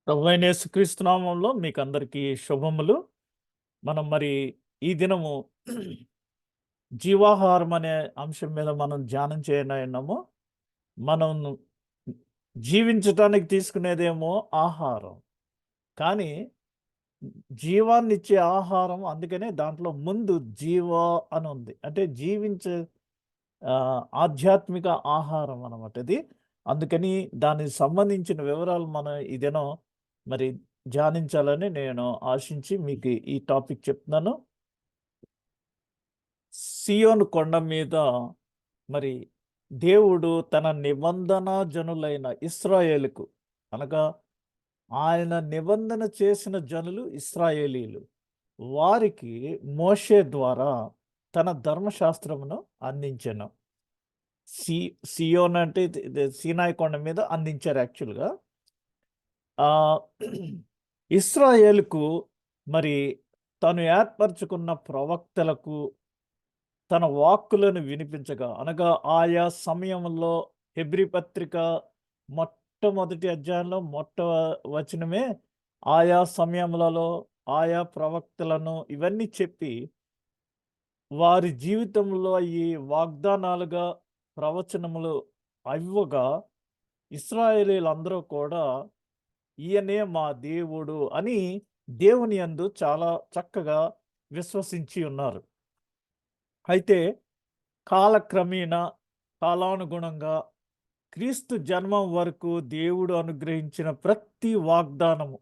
ప్రభువైన యేసుక్రీస్తు నామంలో మీకు అందరికీ శుభములు. మనం మరి ఈ దినము జీవాహారం అనే అంశం మీద మనం ధ్యానం చేయనున్నాము. మనం జీవించటానికి తీసుకునేదేమో ఆహారం. కానీ జీవాన్నిచ్చే ఆహారం అందుకనే దాంట్లో ముందు జీవ అని ఉంది. అంటే జీవించే ఆధ్యాత్మిక ఆహారం అన్నమాట ఇది. అందుకని దానికి సంబంధించిన వివరాలు మనం ఈ దినం మరి ధ్యానించాలని నేను ఆశించి మీకు ఈ టాపిక్ చెప్తున్నాను. సియోను కొండ మీద మరి దేవుడు తన నిబంధన జనులైన ఇశ్రాయేలుకు అనగా ఆయన నిబంధన చేసిన జనులు ఇశ్రాయేలీలు. వారికి మోషే ద్వారా తన ధర్మశాస్త్రమును అందించెను. సి సియోన్ అంటే ఇది సీనాయి కొండ మీద అందించారు యాక్చువల్‌గా. ఆహ్, ఇశ్రాయేలుకు మరి తను ఏర్పరచుకున్న ప్రవక్తలకు తన వాక్కులను వినిపించగా అనగా ఆయా సమయంలో హెబ్రీ పత్రిక మొట్టమొదటి అధ్యాయంలో వచనమే ఆయా సమయములలో ఆయా ప్రవక్తలను ఇవన్నీ చెప్పి వారి జీవితంలో ఈ వాగ్దానాలుగా ప్రవచనములు అవ్వగా ఇశ్రాయేలీలందరూ కూడా ఈయనే మా దేవుడు అని దేవుని యందు చాలా చక్కగా విశ్వసించి ఉన్నారు. అయితే కాలక్రమేణా కాలానుగుణంగా క్రీస్తు జన్మం వరకు దేవుడు అనుగ్రహించిన ప్రతి వాగ్దానము,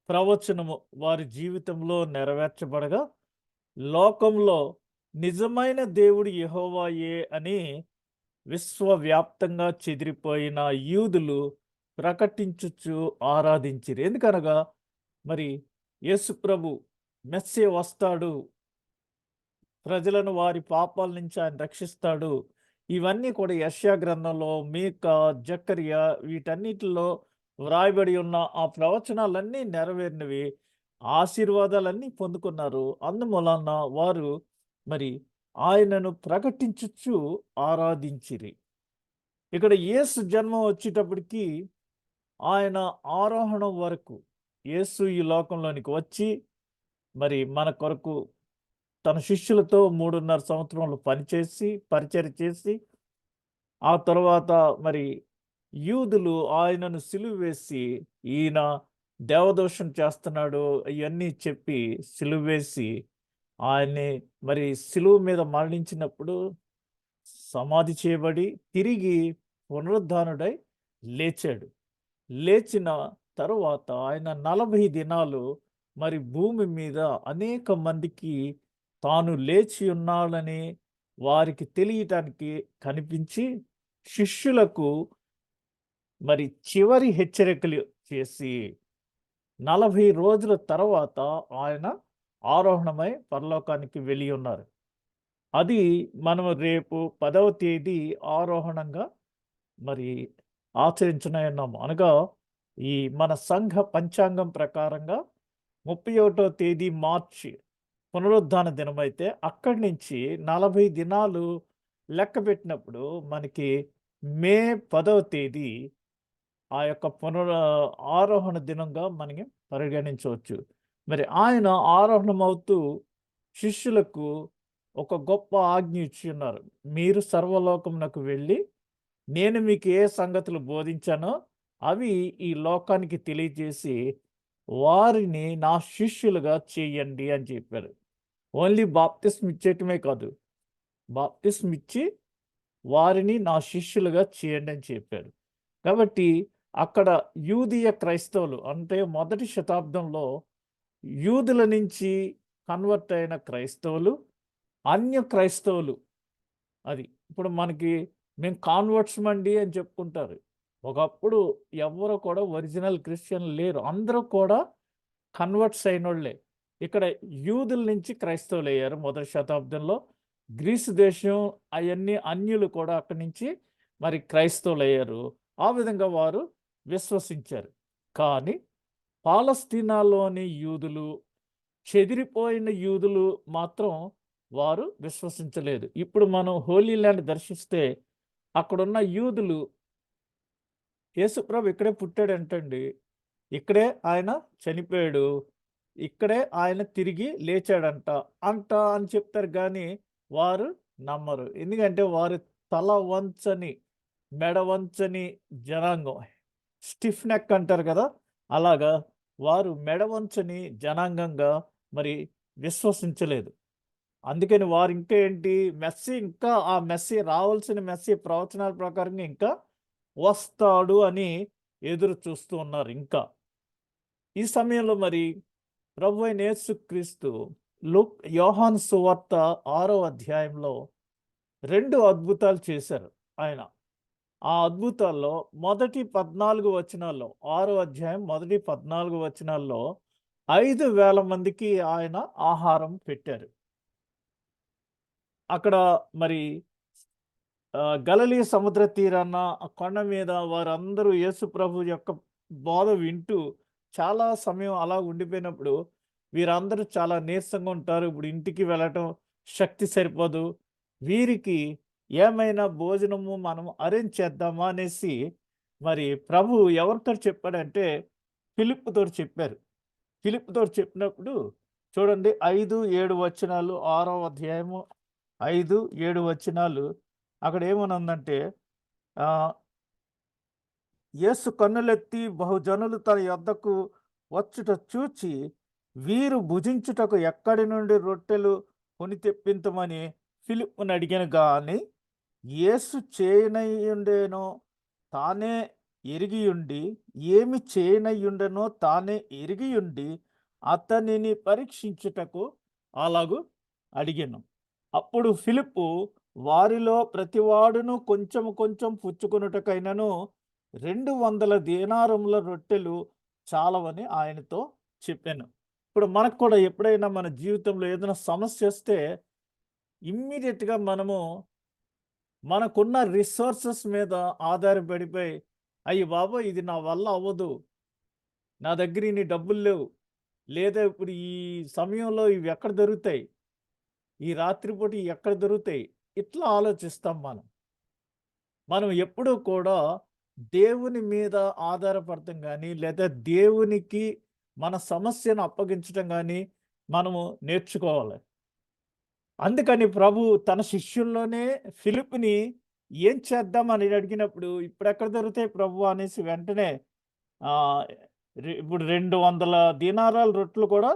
ప్రవచనము వారి జీవితంలో నెరవేర్చబడగా లోకంలో నిజమైన దేవుడు యెహోవాయే అని విశ్వవ్యాప్తంగా చెదిరిపోయిన యూదులు ప్రకటించుచు ఆరాధించిరి. ఎందుకనగా మరి యేసు ప్రభు మెస్సే వస్తాడు, ప్రజలను వారి పాపాల నుంచి ఆయన రక్షిస్తాడు. ఇవన్నీ కూడా యెషయా గ్రంథంలో మీకా, జకర్యా వీటన్నిటిలో వ్రాయబడి ఉన్న ఆ ప్రవచనాలన్నీ నెరవేరినవి. ఆశీర్వాదాలన్నీ పొందుకున్నారు. అందుమూలన వారు మరి ఆయనను ప్రకటించుచు ఆరాధించిరి. ఇక్కడ యేసు జన్మం వచ్చేటప్పటికి ఆయన ఆరోహణం వరకు యేసు ఈ లోకంలోనికి వచ్చి మరి మన కొరకు తన శిష్యులతో 3.5 సంవత్సరములు పనిచేసి పరిచర్య చేసి ఆ తర్వాత మరి యూదులు ఆయనను సిలువ వేసి ఈయన దేవదోషం చేస్తున్నాడు ఇవన్నీ చెప్పి సిలువ వేసి ఆయన్ని మరి సిలువ మీద మరణించినప్పుడు సమాధి చేయబడి తిరిగి పునరుద్ధానుడై లేచాడు. లేచిన తరువాత ఆయన 40 దినాలు మరి భూమి మీద అనేక మందికి తాను లేచి ఉన్నాడని వారికి తెలియటానికి కనిపించి శిష్యులకు మరి చివరి హెచ్చరికలు చేసి 40 రోజుల తర్వాత ఆయన ఆరోహణమై పరలోకానికి వెళ్ళి ఉన్నారు. అది మనం రేపు 10వ తేదీ ఆరోహణంగా మరి ఆచరించనున్నాము. అనగా ఈ మన సంఘ పంచాంగం ప్రకారంగా 31వ తేదీ మార్చి పునరుద్ధాన దినమైతే అక్కడి నుంచి 40 దినాలు లెక్కపెట్టినప్పుడు మనకి మే 10వ తేదీ ఆ యొక్క ఆరోహణ దినంగా మనకి పరిగణించవచ్చు. మరి ఆయన ఆరోహణమవుతూ శిష్యులకు ఒక గొప్ప ఆజ్ఞ ఇచ్చి ఉన్నారు. మీరు సర్వలోకమునకు వెళ్ళి నేను మీకు ఏ సంగతులు బోధించానో అవి ఈ లోకానికి తెలియజేసి వారిని నా శిష్యులుగా చేయండి అని చెప్పారు. ఓన్లీ బాప్తిస్మ ఇచ్చేయటమే కాదు, బాప్తిస్మ ఇచ్చి వారిని నా శిష్యులుగా చేయండి అని చెప్పారు. కాబట్టి అక్కడ యూదీయ క్రైస్తవులు అంటే మొదటి శతాబ్దంలో యూదుల నుంచి కన్వర్ట్ అయిన క్రైస్తవులు, అన్య క్రైస్తవులు అది. ఇప్పుడు మనకి మేము కాన్వర్ట్స్ మండి అని చెప్పుకుంటారు. ఒకప్పుడు ఎవ్వరు కూడా ఒరిజినల్ క్రిస్టియన్లు లేరు. అందరూ కూడా కన్వర్ట్స్ అయినోళ్ళే. ఇక్కడ యూదుల నుంచి క్రైస్తవులయ్యారు మొదటి శతాబ్దంలో. గ్రీసు దేశం అయన్నీ అన్యులు కూడా అక్కడి నుంచి మరి క్రైస్తవులయ్యారు. ఆ విధంగా వారు విశ్వసించారు. కానీ పాలస్తీనాలోని యూదులు, చెదిరిపోయిన యూదులు మాత్రం వారు విశ్వసించలేదు. ఇప్పుడు మనం హోలీ ల్యాండ్ దర్శిస్తే అక్కడున్న యూదులు యేసుప్రభు ఇక్కడే పుట్టాడంటండి. ఇక్కడే ఆయన చనిపోయాడు, ఇక్కడే ఆయన తిరిగి లేచాడంట అంట అని చెప్తారు కానీ వారు నమ్మరు. ఎందుకంటే వారు తల వంచని, మెడ వంచని జనాంగం. స్టిఫ్ నెక్ అంటారు కదా! అలాగా వారు మెడ వంచని జనాంగంగా మరి విశ్వసించలేదు. అందుకని వారు ఇంకా ఏంటి ఇంకా ఆ మెస్సీ రావాల్సిన మెస్సీ ప్రవచనాల ప్రకారంగా ఇంకా వస్తాడు అని ఎదురు చూస్తూ ఉన్నారు ఇంకా. ఈ సమయంలో మరి ప్రభువైన యేసుక్రీస్తు యోహాను సువార్త 6వ అధ్యాయంలో 2 అద్భుతాలు చేశారు ఆయన. ఆ అద్భుతాల్లో మొదటి 14 వచనాల్లో 6వ అధ్యాయం మొదటి 14 వచనాల్లో 5,000 మందికి ఆయన ఆహారం పెట్టారు. అక్కడ మరి గలిలీ సముద్ర తీరాన ఆ కొండ మీద వారందరూ యేసు ప్రభు యొక్క బోధ వింటూ చాలా సమయం అలా ఉండిపోయినప్పుడు వీరందరూ చాలా నీరసంగా ఉంటారు. ఇప్పుడు ఇంటికి వెళ్ళటం శక్తి సరిపోదు. వీరికి ఏమైనా భోజనము మనం అరేంజ్ చేద్దామా అనేసి మరి ప్రభు ఎవరితో చెప్పాడంటే ఫిలిప్పుతో చెప్పారు. ఫిలిప్పుతో చెప్పినప్పుడు చూడండి 5, 7 వచనాలు 6వ అధ్యాయము 5, 7 వచనాలు అక్కడ ఏమనుందంటే యేసు కన్నులెత్తి బహుజనులు తన యొద్దకు వచ్చుట చూచి వీరు భుజించుటకు ఎక్కడి నుండి రొట్టెలు కొని తెప్పించమని ఫిలిప్పుని అడిగాను గాని యేసు చేయనయ్యుండేనో తానే ఎరిగియుండి ఏమి చేయనయ్యుండెనో తానే ఎరిగియుండి అతనిని పరీక్షించుటకు అలాగు అడిగాను. అప్పుడు ఫిలిప్పు వారిలో ప్రతివాడును కొంచెం కొంచెం పుచ్చుకొనుటకైనను 200 దీనారముల రొట్టెలు చాలవని ఆయనతో చెప్పాను. ఇప్పుడు మనకు కూడా ఎప్పుడైనా మన జీవితంలో ఏదైనా సమస్య వస్తే ఇమ్మీడియట్‌గా మనకున్న రిసోర్సెస్ మీద ఆధారపడిపోయి అయ్య బాబోయ్! ఇది నా వల్ల అవ్వదు. నా దగ్గర ఇన్ని డబ్బులు లేవు. లేదా ఇప్పుడు ఈ సమయంలో ఇవి ఎక్కడ దొరుకుతాయి? ఈ రాత్రిపూట ఇవి ఎక్కడ దొరుకుతాయి? ఇట్లా ఆలోచిస్తాం మనం. మనం ఎప్పుడూ కూడా దేవుని మీద ఆధారపడటం గానీ, లేదా దేవునికి మన సమస్యను అప్పగించటం గానీ మనము నేర్చుకోవాలి. అందుకని ప్రభు తన శిష్యుల్లోనే ఫిలిప్‌ని ఏం చేద్దామని అడిగినప్పుడు, "ఇప్పుడెక్కడ దొరుకుతాయి ప్రభు" అనేసి వెంటనే ఆహ్, ఇప్పుడు 200 దీనారాల రొట్టెలు కూడా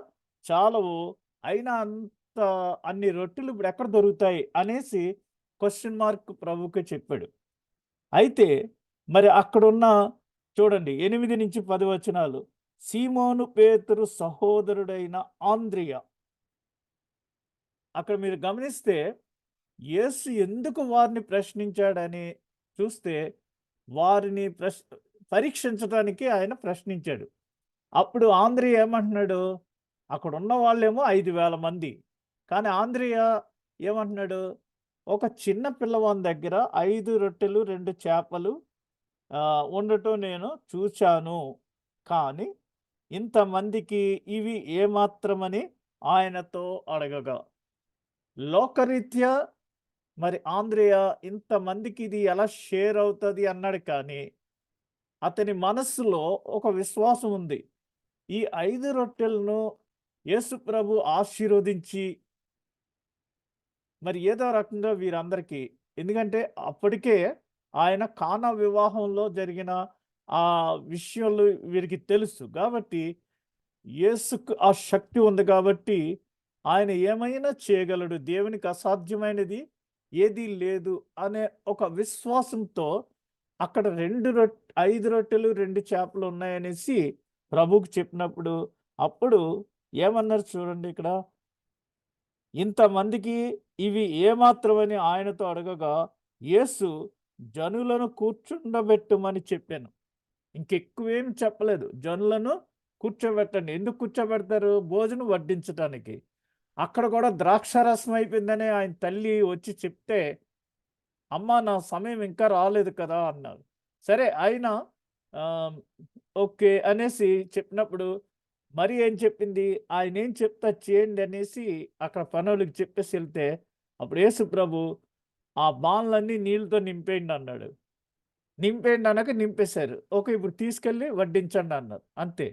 చాలవు. అయినా అన్ని రొట్టెలు ఇప్పుడెక్కడ దొరుకుతాయి అనేసి క్వెషన్ మార్క్ ప్రభువుకే చెప్పాడు. అయితే మరి అక్కడున్న చూడండి 8-10 వచనాలు. సీమోను పేతురు సహోదరుడైన ఆంద్రియ. అక్కడ మీరు గమనిస్తే యేసు ఎందుకు వారిని ప్రశ్నించాడని చూస్తే వారిని పరీక్షించడానికి ఆయన ప్రశ్నించాడు. అప్పుడు ఆంద్రియ ఏమంటున్నాడు? అక్కడున్న వాళ్ళేమో 5,000 మంది. కానీ ఆంద్రియ ఏమంటున్నాడు? ఒక చిన్న పిల్లవాని దగ్గర 5 రొట్టెలు 2 చేపలు ఉండటం నేను చూచాను. కానీ ఇంతమందికి ఇవి ఏమాత్రమని ఆయనతో అడగగా, లోకరీత్యా మరి ఆంద్రియ ఇంతమందికి ఇది ఎలా షేర్ అవుతది అన్నాడు కానీ, అతని మనస్సులో ఒక విశ్వాసం ఉంది. ఈ 5 రొట్టెలను యేసు ప్రభు ఆశీర్వదించి మరి ఏదో రకంగా వీరందరికీ ఎందుకంటే అప్పటికే ఆయన కానా వివాహంలో జరిగిన ఆ విషయాలు వీరికి తెలుసు. కాబట్టి యేసుకు ఆ శక్తి ఉంది కాబట్టి ఆయన ఏమైనా చేయగలడు. దేవునికి అసాధ్యమైనది ఏదీ లేదు అనే ఒక విశ్వాసంతో అక్కడ 5 రొట్టెలు 2 చేపలు ఉన్నాయనేసి ప్రభువుకి చెప్పినప్పుడు అప్పుడు ఏమన్నారు చూడండి ఇక్కడ. ఇంతమందికి ఇవి ఏమాత్రమని ఆయనతో అడగగా యేసు జనులను కూర్చుండబెట్టుమని చెప్పాను. ఇంకెక్కువేం చెప్పలేదు. జనులను కూర్చోబెట్టండి. ఎందుకు కూర్చోబెడతారు? భోజనం వడ్డించటానికి. అక్కడ కూడా ద్రాక్షారసం అయిపోయిందని ఆయన తల్లి వచ్చి చెప్తే, "అమ్మా నా సమయం ఇంకా రాలేదు కదా" అన్నారు. సరే ఆయన ఓకే అనేసి చెప్పినప్పుడు మరి ఏం చెప్పింది? ఆయనేం చెప్తే అది చేయండి అనేసి అక్కడ పనోళ్ళకి చెప్పేసి ఎళ్తే, అప్పుడు యేసు ప్రభు ఆ బానలన్నీ నీళ్ళతో నింపేయండి అన్నాడు. నింపేయండి అనగా నింపేశారు. ఓకే. ఇప్పుడు తీసుకెళ్ళి వడ్డించండి అన్నారు. అంతే.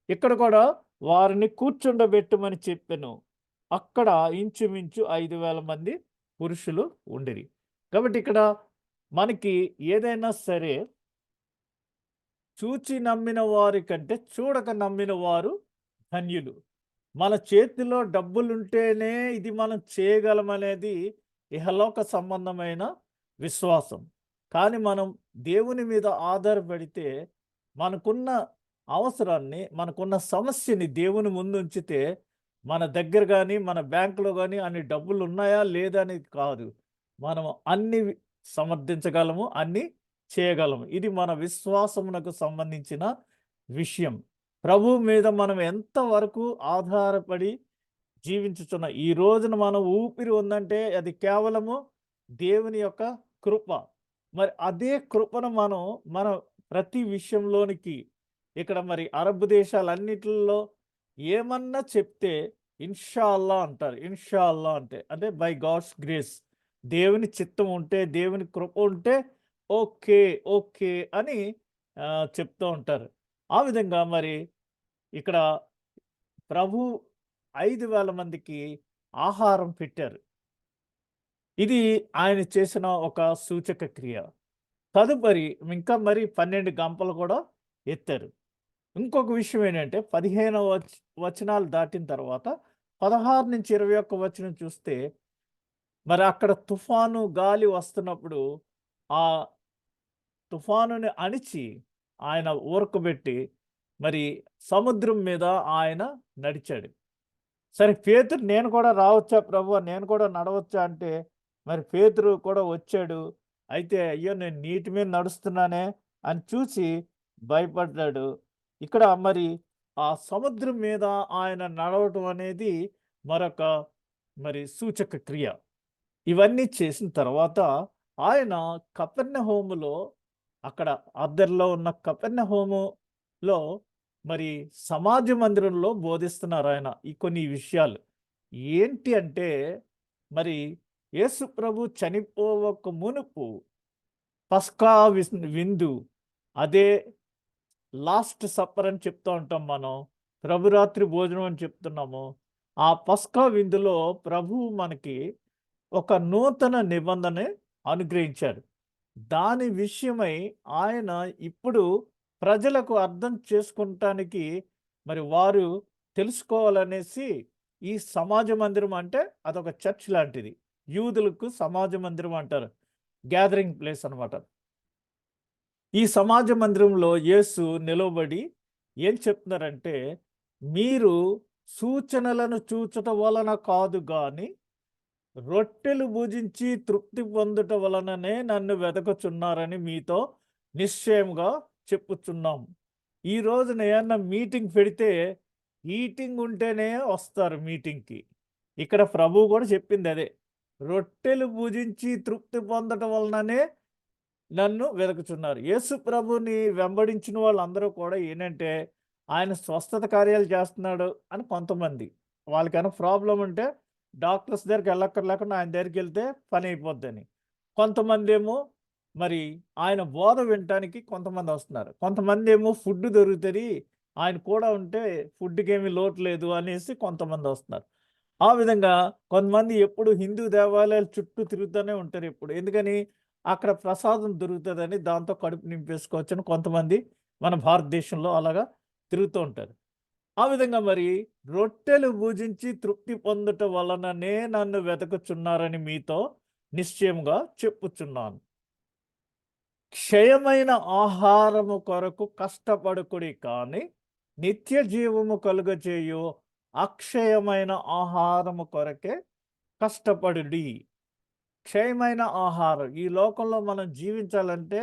ఇక్కడ కూడా వారిని కూర్చుండబెట్టమని చెప్పెను. అక్కడ ఇంచుమించు 5,000 మంది పురుషులు ఉండిరి. కాబట్టి ఇక్కడ మనకి ఏదైనా సరే చూచి నమ్మిన వారి కంటే చూడక నమ్మిన వారు ధన్యులు. మన చేతిలో డబ్బులుంటేనే ఇది మనం చేయగలమనేది ఇహలోక సంబంధమైన విశ్వాసం. కానీ మనం దేవుని మీద ఆధారపడితే మనకున్న అవసరాన్ని, మనకున్న సమస్యని దేవుని ముందుంచితే మన దగ్గర గాని, మన బ్యాంకులో గాని అన్ని డబ్బులున్నాయా లేదా అనేది కాదు. మనం అన్ని సమర్థించగలము, అన్నీ చేయగలము. ఇది మన విశ్వాసమునకు సంబంధించిన విషయం. ప్రభువు మీద మనం ఎంతవరకు ఆధారపడి జీవించుచున్న ఈ రోజున మనం ఊపిరి ఉందంటే అది కేవలము దేవుని యొక్క కృప. మరి అదే కృపను మనం మన ప్రతి విషయంలోనికి ఇక్కడ మరి అరబ్ దేశాలన్నిటిలో ఏమన్నా చెప్తే ఇన్షా అల్లా అంటారు. ఇన్షా అల్లా అంటే బై గాడ్స్ గ్రేస్. దేవుని చిత్తం ఉంటే, దేవుని కృప ఉంటే ఓకే. ఓకే. అని చెప్తూ ఉంటారు. ఆ విధంగా మరి ఇక్కడ ప్రభు 5,000 మందికి ఆహారం పెట్టారు. ఇది ఆయన చేసిన ఒక సూచక క్రియ. తదుపరి ఇంకా మరి 12 గంపలు కూడా ఎత్తారు. ఇంకొక విషయం ఏంటంటే 15వ వచనాలు దాటిన తర్వాత 16-21 వచనం చూస్తే మరి అక్కడ తుఫాను, గాలి వస్తున్నప్పుడు ఆ తుఫానుని అణిచి ఆయన ఊరకబెట్టి మరి సముద్రం మీద ఆయన నడిచాడు. సరే పేతురు నేను కూడా రావచ్చా ప్రభువా? నేను కూడా నడవచ్చా అంటే మరి పేతురు కూడా వచ్చాడు. అయితే అయ్యో! నేను నీటి మీద నడుస్తున్నానే అని చూసి భయపడ్డాడు. ఇక్కడ మరి ఆ సముద్రం మీద ఆయన నడవటం అనేది మరొక మరి సూచక క్రియ. ఇవన్నీ చేసిన తర్వాత ఆయన కపెర్నహూములో అక్కడ అద్దరిలో ఉన్న కపెర్నహూములో మరి సమాజ మందిరంలో బోధిస్తున్నారు ఆయన ఈ కొన్ని విషయాలు. ఏంటి అంటే మరి యేసు ప్రభు చనిపోవక మునుపు పస్కా విందు అదే లాస్ట్ సప్పర్ అని చెప్తూ ఉంటాం మనం. ప్రభురాత్రి భోజనం అని చెప్తున్నాము. ఆ పస్కా విందులో ప్రభువు మనకి ఒక నూతన నిబంధన అనుగ్రహించాడు. దాని విషయమై ఆయన ఇప్పుడు ప్రజలకు అర్థం చేసుకుంటానికి మరి వారు తెలుసుకోవాలనేసి ఈ సమాజ మందిరం అంటే అదొక చర్చ్ లాంటిది. యూదులకు సమాజ మందిరం అంటారు. గ్యాదరింగ్ ప్లేస్ అనమాట. ఈ సమాజ మందిరంలో యేసు నిలవబడి ఏం చెప్తున్నారంటే, మీరు సూచనలను చూచుట వలన కాదు గాని రొట్టెలు భుజించి తృప్తి పొందుట వలననే నన్ను వెదకుచున్నారని మీతో నిశ్చయముగా చెప్పుచున్నాం. ఈ రోజున ఏమన్నా మీటింగ్ పెడితే ఈటింగ్ ఉంటేనే వస్తారు మీటింగ్‌కి. ఇక్కడ ప్రభువు కూడా చెప్పింది అదే. రొట్టెలు భుజించి తృప్తి పొందటం వలననే నన్ను వెదకుచున్నారు. యేసు ప్రభుని వెంబడించిన వాళ్ళందరూ కూడా ఏంటంటే, ఆయన స్వస్థత కార్యాలు చేస్తున్నాడు అని కొంతమంది. వాళ్ళకేమైనా ప్రాబ్లమ్ ఉంటే డాక్టర్స్ దగ్గరికి వెళ్ళక్కర్లేకుండా ఆయన దగ్గరికెళ్తే పని అయిపోద్దని. కొంతమందేమో మరి ఆయన బోధ వినటానికి కొంతమంది వస్తున్నారు. కొంతమందేమో ఫుడ్ దొరుకుతది. ఆయన కూడా ఉంటే ఫుడ్‌కేమి లోటు లేదు అనేసి కొంతమంది వస్తున్నారు. ఆ విధంగా కొంతమంది ఎప్పుడు హిందూ దేవాలయాల చుట్టూ తిరుగుతూనే ఉంటారు ఎప్పుడు. ఎందుకని? అక్కడ ప్రసాదం దొరుకుతదని దాంతో కడుపు నింపేసుకోవచ్చని కొంతమంది మన భారతదేశంలో అలాగా తిరుగుతూ ఉంటారు. ఆ విధంగా మరి రొట్టెలు భుజించి తృప్తి పొందుట వలననే నన్ను వెతకుచున్నారని మీతో నిశ్చయముగా చెప్పుచున్నాను. క్షయమైన ఆహారము కొరకు కష్టపడుకుడి కానీ నిత్య జీవము కలుగజేయు అక్షయమైన ఆహారము కొరకే కష్టపడుడి. క్షయమైన ఆహారం ఈ లోకంలో మనం జీవించాలంటే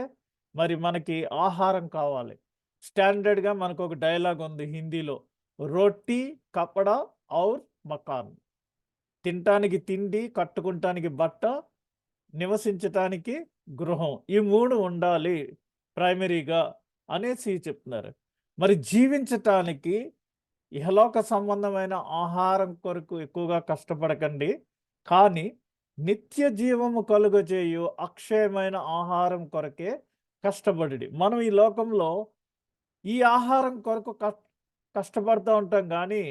మరి మనకి ఆహారం కావాలి. స్టాండర్డ్‌గా మనకొక డైలాగ్ ఉంది హిందీలో. రోటీ, కపడా ఔర్ మకాన్. తినటానికి తిండి, కట్టుకుంటానికి బట్ట, నివసించటానికి గృహం. ఈ 3 ఉండాలి ప్రైమరీగా అనేసి చెప్తున్నారు. మరి జీవించటానికి ఇహలోక సంబంధమైన ఆహారం కొరకు ఎక్కువగా కష్టపడకండి. కానీ నిత్య జీవము కలుగజేయు అక్షయమైన ఆహారం కొరకే కష్టపడి మనం ఈ లోకంలో ఈ ఆహారం కొరకు కష్టపడుతూ ఉంటాం కానీ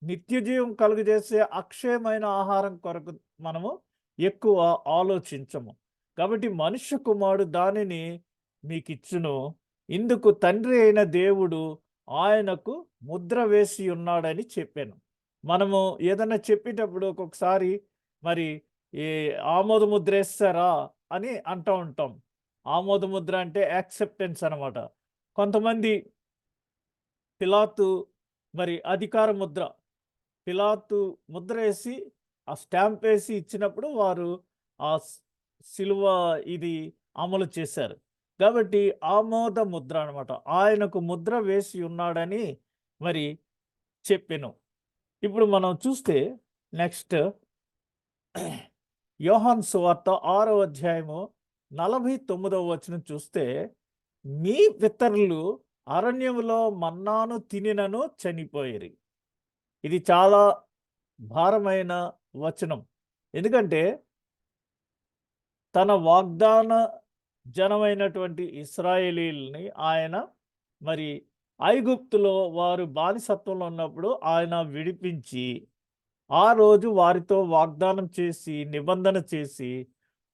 నిత్య జీవం కలుగజేసే అక్షయమైన ఆహారం కొరకు మనము ఎక్కువ ఆలోచించము. కాబట్టి మనుష్య కుమారుడు దానిని మీకిచ్చును. ఇందుకు తండ్రి అయిన దేవుడు ఆయనకు ముద్ర వేసి ఉన్నాడని చెప్పాను. మనము ఏదైనా చెప్పేటప్పుడు ఒక్కొక్కసారి మరి ఈ ఆమోద ముద్ర వేస్తారా అని అంటూ ఉంటాం. ఆమోద ముద్ర అంటే యాక్సెప్టెన్స్ అనమాట. కొంతమంది పిలాతు మరి అధికార ముద్ర పిలాతు ముద్రేసి, ఆ స్టాంపేసి ఇచ్చినప్పుడు వారు ఆ సిలువ ఇది అమలు చేశారు. కాబట్టి ఆమోద ముద్ర అనమాట. ఆయనకు ముద్ర వేసి ఉన్నాడని మరి చెప్పెను. ఇప్పుడు మనం చూస్తే నెక్స్ట్ యోహాను సువార్త 6వ అధ్యాయము 49వ వచనం చూస్తే, మీ పితరులు అరణ్యములో మన్నాను తినినను చనిపోయిరి. ఇది చాలా భారమైన వచనం. ఎందుకంటే తన వాగ్దాన జనమైనటువంటి ఇశ్రాయేలీయుల్ని ఆయన మరి ఐగుప్తులో వారు బానిసత్వంలో ఉన్నప్పుడు ఆయన విడిపించి, ఆ రోజు వారితో వాగ్దానం చేసి, నిబంధన చేసి,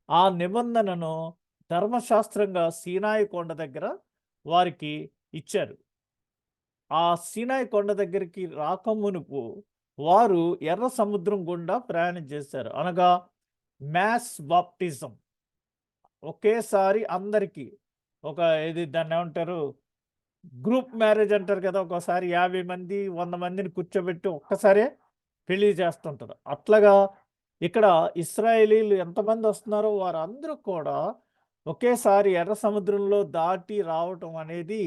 ఆ నిబంధనను ధర్మశాస్త్రంగా సీనాయి కొండ దగ్గర వారికి ఇచ్చారు. ఆ సీనాయి కొండ దగ్గరికి రాకమునుపు వారు ఎర్ర సముద్రం గుండా ప్రయాణం చేశారు. అనగా మాస్ బాప్టిజం. ఒకేసారి అందరికీ ఒక ఇది దాన్నేమంటారు? గ్రూప్ మ్యారేజ్ అంటారు కదా! ఒక్కోసారి 50 మంది, 100 మందిని కూర్చోబెట్టి ఒక్కసారే పెళ్లి చేస్తుంటారు. అట్లాగా ఇక్కడ ఇశ్రాయేలీయులు ఎంతమంది వస్తున్నారో వారందరూ కూడా ఒకేసారి ఎర్ర సముద్రంలో దాటి రావటం అనేది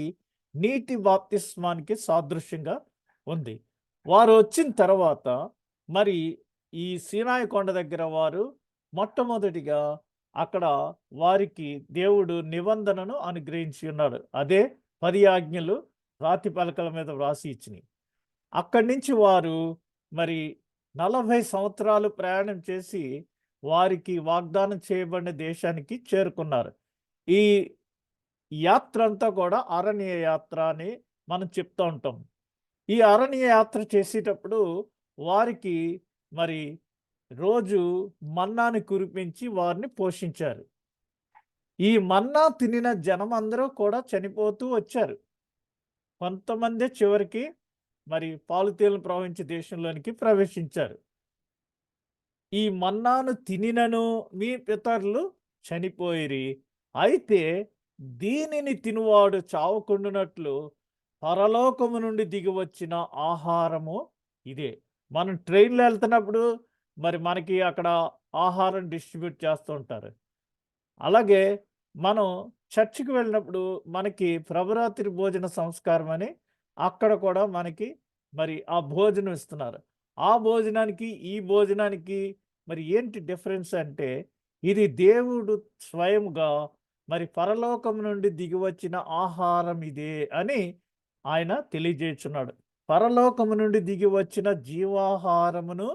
నీటి బాప్తిస్మానికి సాదృశ్యంగా ఉంది. వారు వచ్చిన తర్వాత మరి ఈ సీనాయి కొండ దగ్గర వారు మొట్టమొదటిగా అక్కడ వారికి దేవుడు నిబంధనను అనుగ్రహించి ఉన్నాడు. అదే 10 ఆజ్ఞలు రాతి పలకల మీద వ్రాసి ఇచ్చినాయి. అక్కడి నుంచి వారు మరి 40 సంవత్సరాలు ప్రయాణం చేసి వారికి వాగ్దానం చేయబడిన దేశానికి చేరుకున్నారు. ఈ యాత్ర అంతా కూడా అరణ్య యాత్ర అని మనం చెప్తూ ఉంటాం. ఈ అరణ్య యాత్ర చేసేటప్పుడు వారికి మరి రోజు మన్నాని కురిపించి వారిని పోషించారు. ఈ మన్నా తినిన జనం అందరూ కూడా చనిపోతూ వచ్చారు. కొంతమంది చివరికి మరి పాలు తేనెలు ప్రవహించే దేశంలోనికి ప్రవేశించారు. ఈ మన్నాను తినినను మీ పితరులు చనిపోయిరి. అయితే దీనిని తినువాడు చావకుండునట్లు పరలోకము నుండి దిగి వచ్చిన ఆహారము ఇదే. మనం ట్రైన్లో వెళ్తున్నప్పుడు మరి మనకి అక్కడ ఆహారం డిస్ట్రిబ్యూట్ చేస్తూ ఉంటారు. అలాగే మనం చర్చికి వెళ్ళినప్పుడు మనకి ప్రభురాత్రి భోజన సంస్కారం అని అక్కడ కూడా మనకి మరి ఆ భోజనం ఇస్తున్నారు. ఆ భోజనానికి ఈ భోజనానికి మరి ఏంటి డిఫరెన్స్ అంటే, ఇది దేవుడు స్వయంగా మరి పరలోకం నుండి దిగివచ్చిన ఆహారం ఇదే అని ఆయన తెలియజేస్తున్నాడు. పరలోకము నుండి దిగి వచ్చిన జీవాహారమును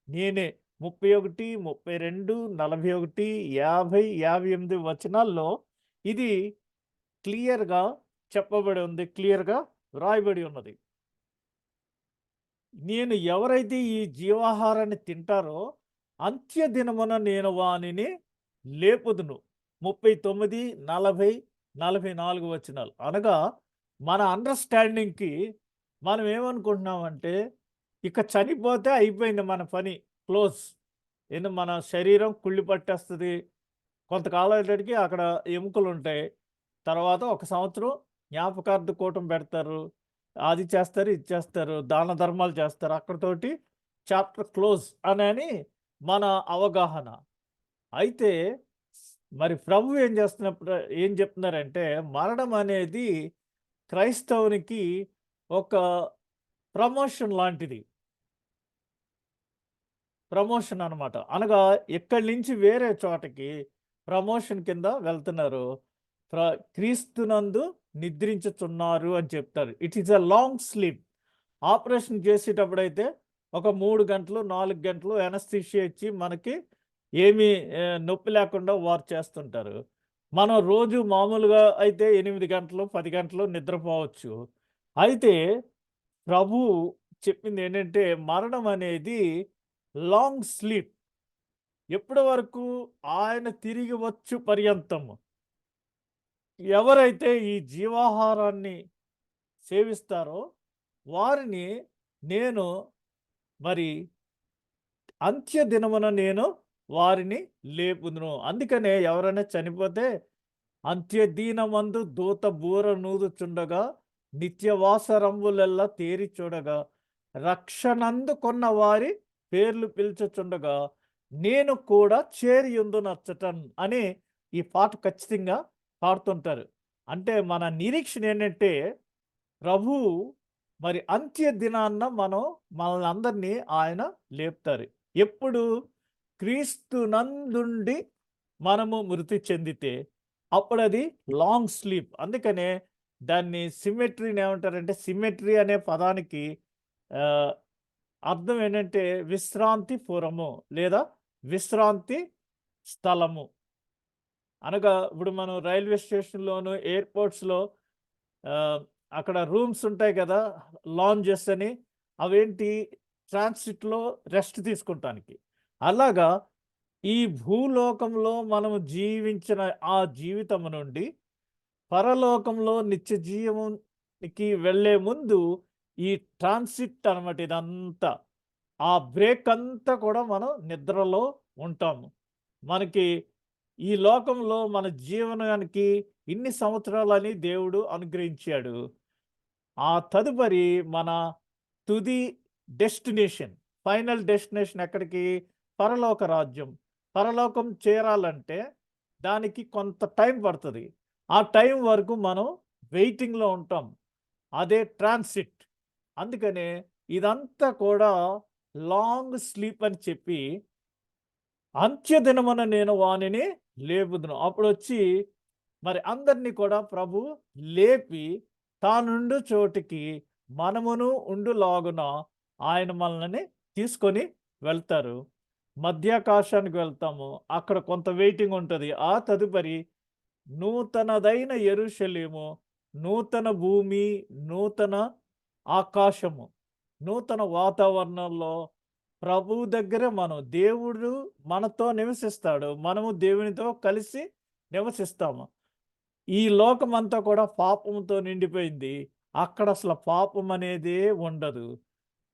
నేనే. 31, 32, 41, 50, 58 వచనాల్లో ఇది క్లియర్‌గా చెప్పబడి ఉంది. క్లియర్‌గా వ్రాయబడి ఉన్నది. నేను ఎవరైతే ఈ జీవాహారాన్ని తింటారో అంత్య దినమున నేను వానిని లేపుదును. 39, 40, 44 వచనాలు. అనగా మన అండర్‌స్టాండింగ్‌కి మనం ఏమనుకుంటున్నామంటే, ఇక చనిపోతే అయిపోయింది మన పని. క్లోజ్. మన శరీరం కుళ్ళి పట్టేస్తది. కొంతకాలం అయ్యేటటికి అక్కడ ఎముకలుంటాయి. తర్వాత ఒక సంవత్సరం జ్ఞాపకార్థ కూటం పెడతారు. అది చేస్తారు, ఇది చేస్తారు. దాన ధర్మాలు చేస్తారు. అక్కడితోటి చాప్టర్ క్లోజ్ అనని మన అవగాహన. అయితే మరి ప్రభువు ఏం చెప్తున్నారంటే, మరణం అనేది క్రైస్తవునికి ఒక ప్రమోషన్ లాంటిది. ప్రమోషన్ అనమాట. అనగా ఇక్కడి నుంచి వేరే చోటకి ప్రమోషన్ కింద వెళ్తున్నారు. క్రీస్తునందు నిద్రించుచున్నారు అని చెప్తారు. It is a long sleep. Operation చేసేటప్పుడైతే ఒక 3 గంటలు, 4 గంటలు ఎనస్థీషియా ఇచ్చి మనకి ఏమీ నొప్పి లేకుండా వారు చేస్తుంటారు. మనం రోజు మామూలుగా అయితే 8 గంటలు, 10 గంటలు నిద్రపోవచ్చు. అయితే ప్రభువు చెప్పిందేంటంటే, మరణం అనేది లాంగ్ స్లీప్. ఎప్పటి వరకు? ఆయన తిరిగి వచ్చు పర్యంతము. ఎవరైతే ఈ జీవాహారాన్ని సేవిస్తారో, వారిని నేను మరి అంత్య దినమున నేను వారిని లేపుదును. అందుకనే ఎవరైనా చనిపోతే అంత్యదీనమందు దూత బూర నూదుచుండగా, నిత్యవాస రంబులెల్లా తేరి చూడగా, రక్షణందుకొన్న వారి పేర్లు పిలుచుచుండగా, నేను కూడా చేరియుందునచ్చటన్ అని ఈ పాట ఖచ్చితంగా పాడుతుంటారు. అంటే మన నిరీక్షణ ఏంటంటే, ప్రభువు మరి అంత్య దినాన్న మనల్ని అందరినీ ఆయన లేపుతారు. ఎప్పుడు? క్రీస్తు నందుండి మనము మృతి చెందితే అప్పుడది లాంగ్ స్లీప్. అందుకనే దాన్ని సిమెట్రీని ఏమంటారంటే, సిమెట్రీ అనే పదానికి ఆహ్, అర్థం ఏంటంటే విశ్రాంతి పురము లేదా విశ్రాంతి స్థలము. అనగా ఇప్పుడు మనం రైల్వే స్టేషన్‌లోను, ఎయిర్‌పోర్ట్స్‌లో ఆహ్, అక్కడ రూమ్స్ ఉంటాయి కదా! లాంజెస్ అని. అవేంటి? ట్రాన్సిట్‌లో రెస్ట్ తీసుకుంటానికి. అలాగా ఈ భూలోకంలో మనము జీవించిన ఆ జీవితము నుండి పరలోకంలో నిత్య జీవమునికి వెళ్ళే ముందు ఈ ట్రాన్సిట్ అనమాట ఇదంతా. ఆ బ్రేక్ అంతా కూడా మనం నిద్రలో ఉంటాము. మనకి ఈ లోకంలో మన జీవనానికి ఇన్ని సంవత్సరాలని దేవుడు అనుగ్రహించాడు. ఆ తదుపరి మన తుది డెస్టినేషన్, ఫైనల్ డెస్టినేషన్ ఎక్కడికి? పరలోక రాజ్యం. పరలోకం చేరాలంటే దానికి కొంత టైం పడతది. ఆ టైం వరకు మనం వెయిటింగ్‌లో ఉంటాం. అదే ట్రాన్సిట్. అందుకనే ఇదంతా కూడా లాంగ్ స్లీప్ అని చెప్పి, అంత్యదినమున నేను వానిని లేపుదును. అప్పుడొచ్చి మరి అందరిని కూడా ప్రభు లేపి తానుండు చోటికి మనమును ఉండులాగున ఆయన మనల్ని తీసుకొని వెళ్తారు. మధ్యాకాశానికి వెళ్తాము. అక్కడ కొంత వెయిటింగ్ ఉంటది. ఆ తదుపరి నూతనదైన యెరూషలేము, నూతన భూమి, నూతన ఆకాశము, నూతన వాతావరణంలో ప్రభువు దగ్గర దేవుడు మనతో నివసిస్తాడు. మనము దేవునితో కలిసి నివసిస్తాము. ఈ లోకమంతా కూడా పాపంతో నిండిపోయింది. అక్కడ అసలు పాపం అనేదే ఉండదు.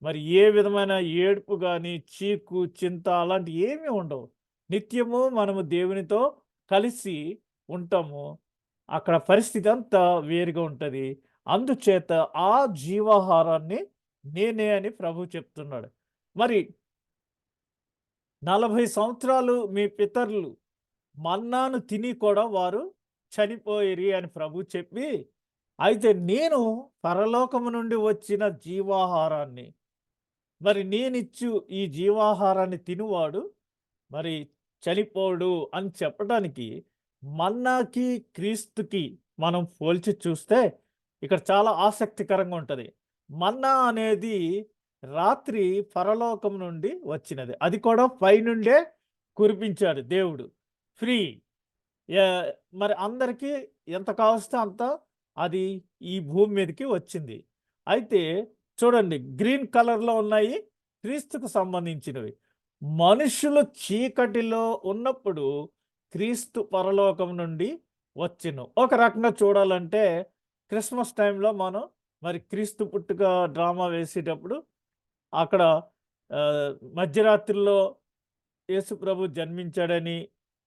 మరి ఏ విధమైన ఏడుపు గాని, చీకు, చింత అలాంటివి ఏమీ ఉండవు. నిత్యము మనము దేవునితో కలిసి ఉంటాము. అక్కడ పరిస్థితి అంతా వేరుగా ఉంటది. అందుచేత ఆ జీవాహారాన్ని నేనే అని ప్రభువు చెప్తున్నాడు. మరి 40 సంవత్సరాలు మీ పితరులు మన్నాను తిని కూడా వారు చనిపోయిరి అని ప్రభువు చెప్పి, అయితే నేను పరలోకము నుండి వచ్చిన జీవాహారాన్ని, మరి నేనిచ్చు ఈ జీవాహారాన్ని తినువాడు మరి చనిపోడు అని చెప్పడానికి మన్నాకి, క్రీస్తుకి మనం పోల్చి చూస్తే ఇక్కడ చాలా ఆసక్తికరంగా ఉంటది. మన్నా అనేది రాత్రి పరలోకం నుండి వచ్చినది. అది కూడా పైనుండే కురిపించాడు దేవుడు. ఫ్రీ. యాహ్! మరి అందరికీ ఎంత కావస్తే అంత అది ఈ భూమి మీదకి వచ్చింది. అయితే చూడండి, గ్రీన్ కలర్‌లో ఉన్నాయి క్రీస్తుకు సంబంధించినవి. మనుషులు చీకటిలో ఉన్నప్పుడు క్రీస్తు పరలోకం నుండి వచ్చెను. ఒక రకంగా చూడాలంటే క్రిస్మస్ టైంలో మనం మరి క్రీస్తు పుట్టుక డ్రామా వేసేటప్పుడు అక్కడ మధ్యరాత్రిలో యేసు ప్రభు జన్మించాడని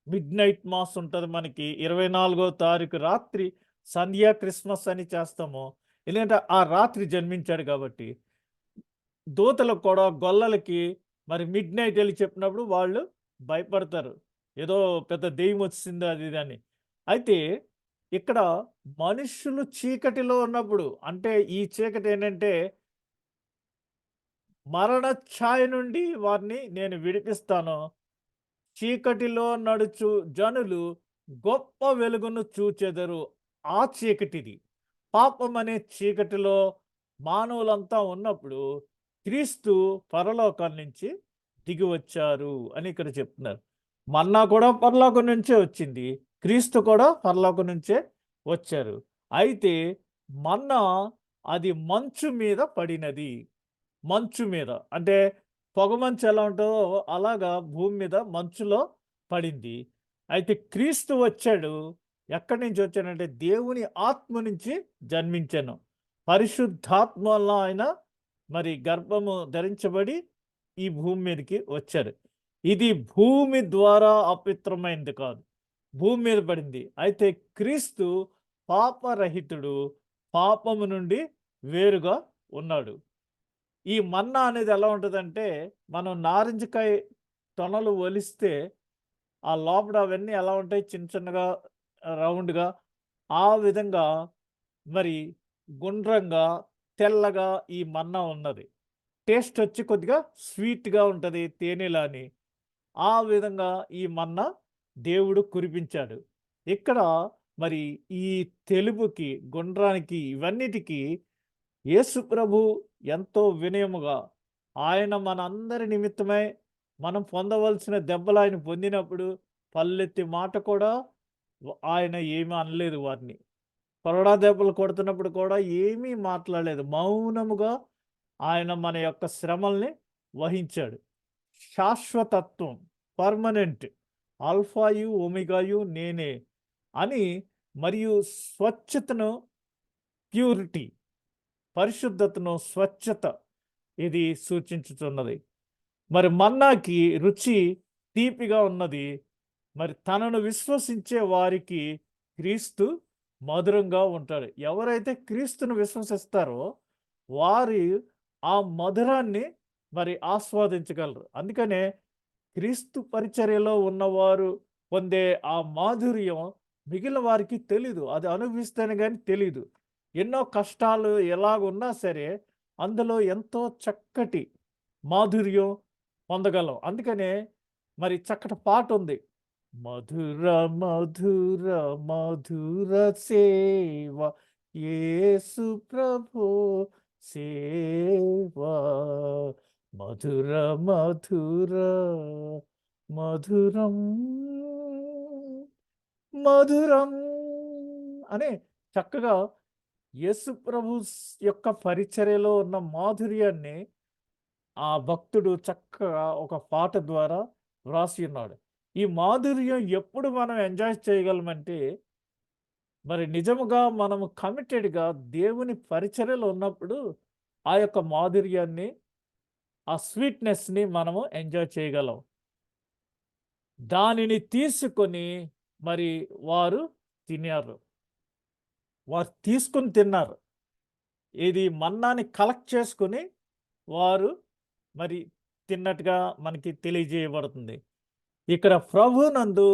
మిడ్‌నైట్ మాస్ ఉంటది మనకి. 24వ తారీఖు రాత్రి సంధ్యా క్రిస్మస్ అని చేస్తాము. ఎందుకంటే ఆ రాత్రి జన్మించాడు కాబట్టి. దూతలకు కూడా గొల్లలకి మరి మిడ్‌నైట్ ఎళ్లి చెప్పినప్పుడు వాళ్ళు భయపడతారు. ఏదో పెద్ద దెయ్యం వచ్చిసింది అది ఇది అని. అయితే ఇక్కడ మనుషులు చీకటిలో ఉన్నప్పుడు అంటే ఈ చీకటి ఏంటంటే మరణ ఛాయ నుండి వారిని నేను విడిపిస్తాను. చీకటిలో నడుచు జనులు గొప్ప వెలుగును చూచెదరు. ఆ చీకటిది. పాపం అనే చీకటిలో మానవులంతా ఉన్నప్పుడు క్రీస్తు పరలోకం నుంచి దిగి వచ్చారు అని ఇక్కడ చెప్తున్నారు. మన్నా కూడా పరలోకం నుంచే వచ్చింది. క్రీస్తు కూడా పరలోకం నుంచే వచ్చారు. అయితే మన్నా అది మంచు మీద పడినది. మంచు మీద అంటే పొగమంచు ఎలా ఉంటుందో అలాగా భూమి మీద మంచులో పడింది. అయితే క్రీస్తు వచ్చాడు. ఎక్కడి నుంచి వచ్చాడంటే దేవుని ఆత్మ నుంచి జన్మించాను. పరిశుద్ధాత్మ వల్ల ఆయన మరి గర్భము ధరించబడి ఈ భూమి మీదకి వచ్చారు. ఇది భూమి ద్వారా అపవిత్రమైనది కాదు. భూమి మీద పడింది. అయితే క్రీస్తు పాపరహితుడు. పాపము నుండి వేరుగా ఉన్నాడు. ఈ మన్నా అనేది ఎలా ఉంటదంటే, మనం నారింజకాయ తొనలు ఒలిస్తే, ఆ లోపల అవన్నీ ఎలా ఉంటాయి చిన్న చిన్నగా, రౌండ్‌గా. ఆ విధంగా మరి గుండ్రంగా, తెల్లగా ఈ మన్నా ఉన్నది. టేస్ట్ వచ్చి కొద్దిగా స్వీట్‌గా ఉంటది తేనెలాని. ఆ విధంగా ఈ మన్నా దేవుడు కురిపించాడు. ఇక్కడ మరి ఈ తెలుపుకి, గుండ్రానికి ఇవన్నిటికి యేసు ప్రభు ఎంతో వినయముగా ఆయన మనందరి నిమిత్తమై మనం పొందవలసిన దెబ్బలు ఆయన పొందినప్పుడు పల్లెత్తి మాట కూడా ఆయన ఏమీ అనలేదు వారిని. కొరడా దెబ్బలు కొడుతున్నప్పుడు కూడా ఏమీ మాట్లాడలేదు. మౌనముగా ఆయన మన యొక్క శ్రమల్ని వహించాడు. శాశ్వతత్వం, పర్మనెంట్, ఆల్ఫాయు, ఒమెగాయు నేనే అని, మరియు స్వచ్ఛతను, ప్యూరిటీ, పరిశుద్ధతను, స్వచ్ఛత ఇది సూచించుతున్నది. మరి మన్నాకి రుచి తీపిగా ఉన్నది. మరి తనను విశ్వసించే వారికి క్రీస్తు మధురంగా ఉంటాడు. ఎవరైతే క్రీస్తును విశ్వసిస్తారో వారి ఆ మధురాన్ని మరి ఆస్వాదించగలరు. అందుకనే క్రీస్తు పరిచర్యలో ఉన్నవారు పొందే ఆ మాధుర్యం మిగిలిన వారికి తెలీదు. అది అనుభవిస్తేనే గాని తెలీదు. ఎన్నో కష్టాలు ఎలాగున్నా సరే అందులో ఎంతో చక్కటి మాధుర్యం పొందగలం. అందుకనే మరి చక్కటి పాటుంది. మధుర మధుర మధుర సేవ యేసు ప్రభు సేవ, మధుర మధుర మధురం మధురం అని చక్కగా యేసు ప్రభు యొక్క పరిచర్యలో ఉన్న మాధుర్యాన్ని ఆ భక్తుడు చక్కగా ఒక పాట ద్వారా వ్రాసి ఉన్నాడు. ఈ మాధుర్యం ఎప్పుడు మనం ఎంజాయ్ చేయగలమంటే, మరి నిజముగా మనము కమిటెడ్‌గా దేవుని పరిచర్యలో ఉన్నప్పుడు ఆ యొక్క మాధుర్యాన్ని, ఆ స్వీట్‌నెస్‌ని మనము ఎంజాయ్ చేయగలం. దానిని తీసుకొని మరి వారు తినారు. వారు తీసుకొని తిన్నారు. ఇది మన్నాని కలెక్ట్ చేసుకొని వారు మరి తిన్నట్టుగా మనకి తెలియజేయబడుతుంది. ఇక్కడ ప్రభునందు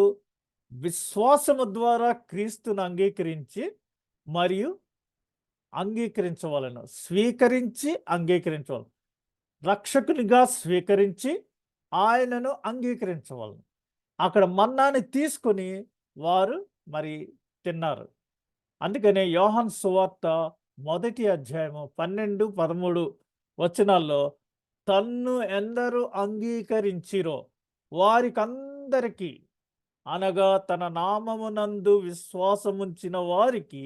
విశ్వాసము ద్వారా క్రీస్తును అంగీకరించి మరియు అంగీకరించవలెను. స్వీకరించి అంగీకరించవలెను. రక్షకునిగా స్వీకరించి ఆయనను అంగీకరించవలెను. అక్కడ మన్నాని తీసుకొని వారు మరి తిన్నారు. అందుకనే యోహాను సువార్త మొదటి అధ్యాయము 12, 13 వచనాల్లో తన్ను ఎందరు అంగీకరించిరో వారికందరికీ, అనగా తన నామమునందు విశ్వాసముంచిన వారికి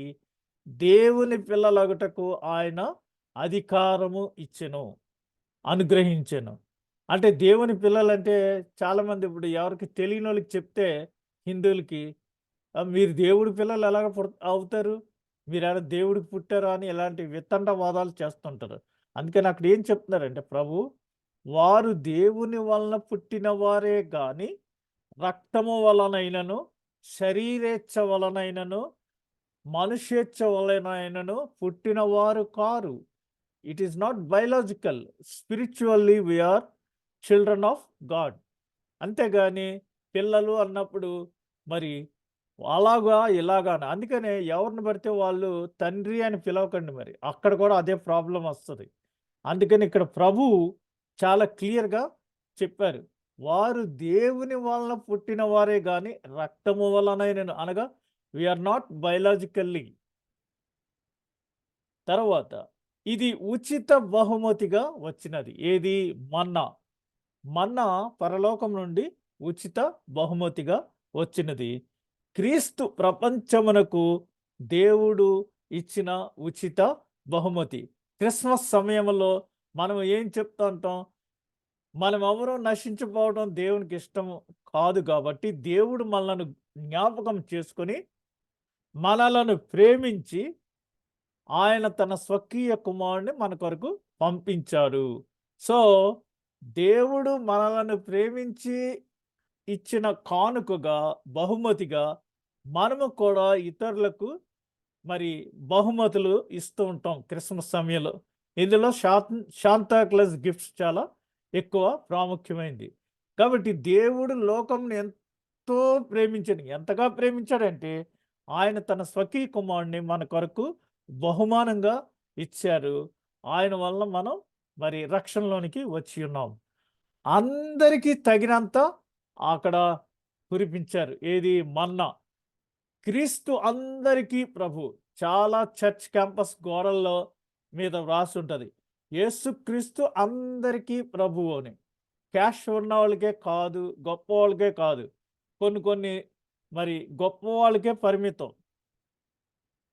దేవుని పిల్లలగుటకు ఆయన అధికారము ఇచ్చెను, అనుగ్రహించెను. అంటే దేవుని పిల్లలంటే చాలామంది ఇప్పుడు ఎవరికి తెలియనోళ్ళకి చెప్తే హిందువులకి మీరు దేవుడి పిల్లలు ఎలాగ అవుతారు? మీరేమైనా దేవుడికి పుట్టారా అని ఇలాంటి వితండవాదాలు చేస్తుంటారు. అందుకని అక్కడ ఏం చెప్తున్నారంటే ప్రభు, వారు దేవుని వలన పుట్టిన వారే గాని రక్తము వలనైనను, శరీరేచ్ఛ వలనైనను, మనుష్యేచ్ఛ వలనైనను పుట్టినవారు కారు. It is not biological. Spiritually we are children of God. అంతేగాని పిల్లలు అన్నప్పుడు మరి అలాగా ఇలాగాన. అందుకనే ఎవరిని పడితే వాళ్ళు తండ్రి అని పిలవకండి మరి. అక్కడ కూడా అదే ప్రాబ్లమ్ వస్తది. అందుకని ఇక్కడ ప్రభువు చాలా క్లియర్‌గా చెప్పారు. వారు దేవుని వలన పుట్టిన వారే గాని రక్తము వలనైనను, అనగా వి ఆర్ నాట్ బయలాజికల్లీ. తర్వాత ఇది ఉచిత బహుమతిగా వచ్చినది. ఏది? మన్నా. మన్నా పరలోకం నుండి ఉచిత బహుమతిగా వచ్చినది. క్రీస్తు ప్రపంచమునకు దేవుడు ఇచ్చిన ఉచిత బహుమతి. క్రిస్మస్ సమయంలో మనం ఏం చెప్తా ఉంటాం? మనమెవరూ నశించిపోవడం దేవునికి ఇష్టము కాదు కాబట్టి, దేవుడు మనలను జ్ఞాపకం చేసుకొని, మనలను ప్రేమించి, ఆయన తన స్వకీయ కుమారుడిని మన కొరకు పంపించారు. సో, దేవుడు మనలను ప్రేమించి ఇచ్చిన కానుకగా, బహుమతిగా మనము కూడా ఇతరులకు మరి బహుమతులు ఇస్తూ ఉంటాం క్రిస్మస్ సమయంలో. ఇందులో శాంతా క్లాస్ గిఫ్ట్స్ చాలా ఎక్కువ ప్రాముఖ్యమైంది. కాబట్టి దేవుడు లోకంని ఎంతో ప్రేమించాడు. ఎంతగా ప్రేమించాడంటే, ఆయన తన స్వకీయ కుమారుడిని మన కొరకు బహుమానంగా ఇచ్చారు. ఆయన వల్ల మనం మరి రక్షణలోనికి వచ్చి ఉన్నాం. అందరికీ తగినంత అక్కడ కురిపించారు. ఏది? మన్నా. క్రీస్తు అందరికీ ప్రభు. చాలా చర్చ్ క్యాంపస్ గోడల్లో మీద వ్రాసుంటది. యేసుక్రీస్తు అందరికీ ప్రభువు అని. క్యాష్ ఉన్నవాళ్ళకే కాదు, గొప్పవాళ్ళకే కాదు. కొన్ని కొన్ని మరి గొప్పవాళ్ళకే పరిమితం.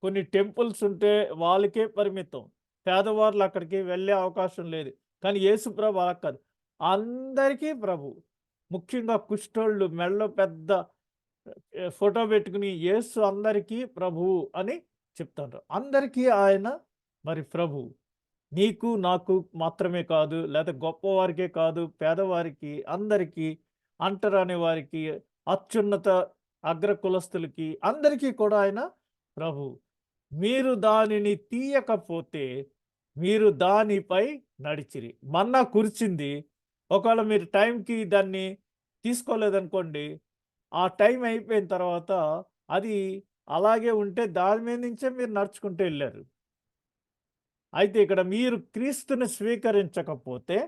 కొన్ని టెంపుల్స్ ఉంటే వాళ్ళకే పరిమితం. పేదవాళ్ళు అక్కడికి వెళ్ళే అవకాశం లేదు. కానీ యేసు ప్రభు అలా కాదు. అందరికీ ప్రభు. ముఖ్యంగా కుష్ఠోళ్ళు మెడలో పెద్ద ఫోటో పెట్టుకుని యేసు అందరికీ ప్రభువు అని చెప్తారు. అందరికీ ఆయన మరి ప్రభువు. నీకు నాకు మాత్రమే కాదు, లేదా గొప్పవారికే కాదు, పేదవారికి, అందరికీ, అంటరాని వారికి, అత్యున్నత అగ్ర కులస్తులకి అందరికీ కూడా ఆయన ప్రభువు. మీరు దానిని తీయకపోతే మీరు దానిపై నడిచిరి. మన్నా కురిచింది. ఒకవేళ మీరు టైంకి దాన్ని తీసుకోలేదనుకోండి, ఆ టైం అయిపోయిన తర్వాత అది అలాగే ఉంటే దాని మీద నుంచే మీరు నడుచుకుంటూ వెళ్ళారు. అయితే ఇక్కడ మీరు క్రీస్తుని స్వీకరించకపోతే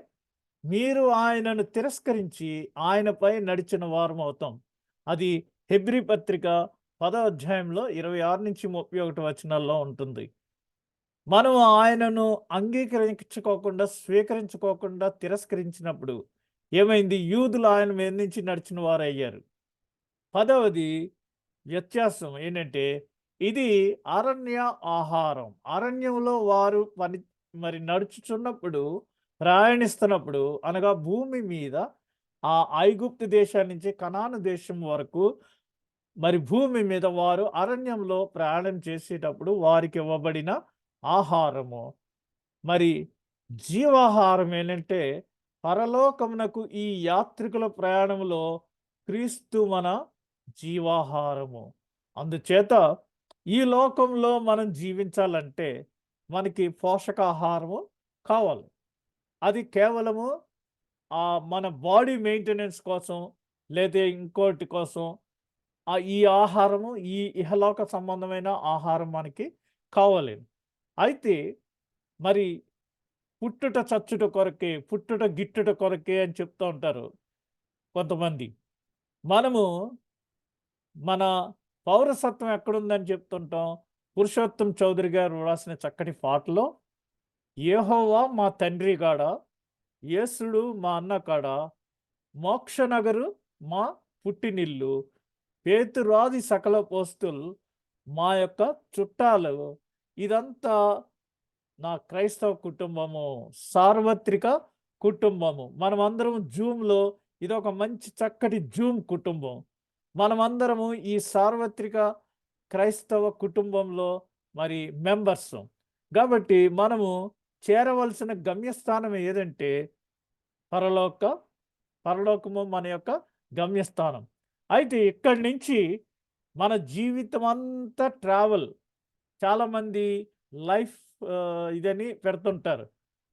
మీరు ఆయనను తిరస్కరించి ఆయనపై నడిచిన వారం అవుతాం. అది హెబ్రీ పత్రిక 10వ అధ్యాయంలో 26-31 వచనాల్లో ఉంటుంది. మనం ఆయనను అంగీకరించుకోకుండా, స్వీకరించుకోకుండా తిరస్కరించినప్పుడు ఏమైంది? యూదులు ఆయన మీద నుంచి నడిచిన వారయ్యారు. 10వది వ్యత్యాసం ఏంటంటే, ఇది అరణ్య ఆహారం. అరణ్యంలో వారు మరి నడుచుచున్నప్పుడు, ప్రయాణిస్తున్నప్పుడు, అనగా భూమి మీద ఆ ఐగుప్తు దేశం నుంచి కనాను దేశం వరకు మరి భూమి మీద వారు అరణ్యంలో ప్రయాణం చేసేటప్పుడు వారికి ఇవ్వబడిన ఆహారము. మరి జీవాహారం ఏంటంటే, పరలోకమునకు ఈ యాత్రికుల ప్రయాణంలో క్రీస్తు మన జీవాహారము. అందుచేత ఈ లోకంలో మనం జీవించాలంటే మనకి పోషకాహారము కావాలి. అది కేవలము మన బాడీ మెయింటెనెన్స్ కోసం, లేదా ఇంకోటి కోసం ఈ ఆహారము, ఈ ఇహలోక సంబంధమైన ఆహారం మనకి కావాలి. అయితే మరి పుట్టుట చచ్చుట కొరకే, పుట్టుట గిట్టుట కొరకే అని చెప్తూ ఉంటారు కొంతమంది. మనము మన పౌరసత్వం ఎక్కడుందని చెప్తుంటాం? పురుషోత్తం చౌదరి గారు రాసిన చక్కటి పాటలో, యెహోవా మా తండ్రి కాడ, యేసుడు మా అన్న కాడ, మోక్షనగరు మా పుట్టినిల్లు, పేతురాది సకల పోస్తులు మా యొక్క చుట్టాలు. ఇదంతా నా క్రైస్తవ కుటుంబము, సార్వత్రిక కుటుంబము. మనమందరం జూమ్‌లో ఇదొక మంచి చక్కటి జూమ్ కుటుంబం. మనమందరము ఈ సార్వత్రిక క్రైస్తవ కుటుంబంలో మరి మెంబర్సు. కాబట్టి మనము చేరవలసిన గమ్యస్థానం ఏదంటే పరలోకము మన యొక్క గమ్యస్థానం. అయితే ఇక్కడి నుంచి మన జీవితం అంతా ట్రావెల్. చాలామంది లైఫ్ ఇదని పెడుతుంటారు.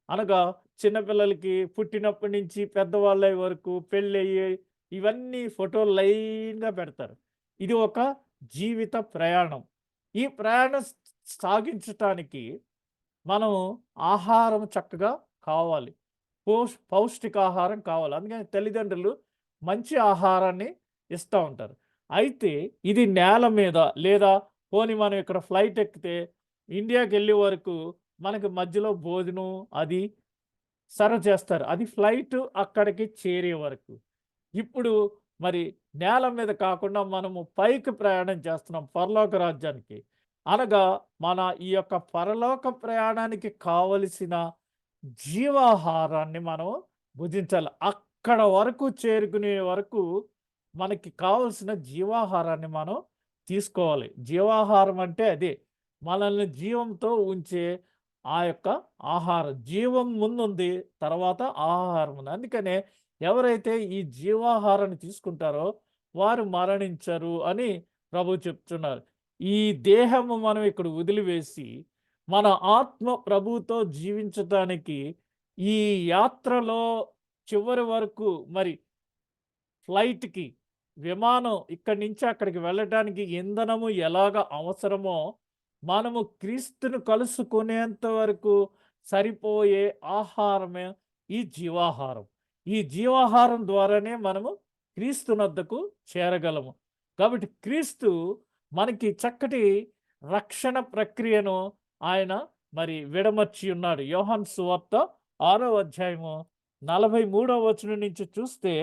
అనగా చిన్నపిల్లలకి పుట్టినప్పటి నుంచి పెద్దవాళ్ళ వరకు పెళ్ళయ్యి ఇవన్నీ ఫోటోలు లైన్‌గా పెడతారు. ఇది ఒక జీవిత ప్రయాణం. ఈ ప్రయాణం సాగించటానికి మనం ఆహారం చక్కగా కావాలి. పౌష్టికాహారం కావాలి. అందుకని తల్లిదండ్రులు మంచి ఆహారాన్ని ఇస్తూ ఉంటారు. అయితే ఇది నేల మీద, లేదా పోనీ మనం ఇక్కడ ఫ్లైట్ ఎక్కితే ఇండియాకెళ్ళే వరకు మనకి మధ్యలో భోజనం అది సర్వ్ చేస్తారు. అది ఫ్లైట్ అక్కడికి చేరే వరకు. ఇప్పుడు మరి నేల మీద కాకుండా మనము పైకి ప్రయాణం చేస్తున్నాం పరలోక రాజ్యానికి. అనగా మన ఈ యొక్క పరలోక ప్రయాణానికి కావలసిన జీవాహారాన్ని మనం భుజించాలి. అక్కడ వరకు చేరుకునే వరకు మనకి కావలసిన జీవాహారాన్ని మనం తీసుకోవాలి. జీవాహారం అంటే అదే. మనల్ని జీవంతో ఉంచే ఆ యొక్క ఆహారం. జీవం ముందుంది. తర్వాత ఆహారం ఉంది. అందుకనే ఎవరైతే ఈ జీవాహారాన్ని తీసుకుంటారో వారు మరణించరు అని ప్రభువు చెప్తున్నారు. ఈ దేహము మనం ఇక్కడ వదిలివేసి మన ఆత్మ ప్రభువుతో జీవించటానికి ఈ యాత్రలో చివరి వరకు మరి ఫ్లైట్‌కి, విమానం ఇక్కడి నుంచి అక్కడికి వెళ్ళటానికి ఇంధనము ఎలాగ అవసరమో, మనము క్రీస్తును కలుసుకునేంత వరకు సరిపోయే ఆహారమే ఈ జీవాహారం. ఈ జీవాహారం ద్వారానే మనము క్రీస్తునొద్దకు చేరగలము. కాబట్టి క్రీస్తు మనకి చక్కటి రక్షణ ప్రక్రియను ఆయన మరి విడమర్చి ఉన్నాడు. యోహాను సువార్త 6వ అధ్యాయము 43వ వచనం నుంచి చూస్తే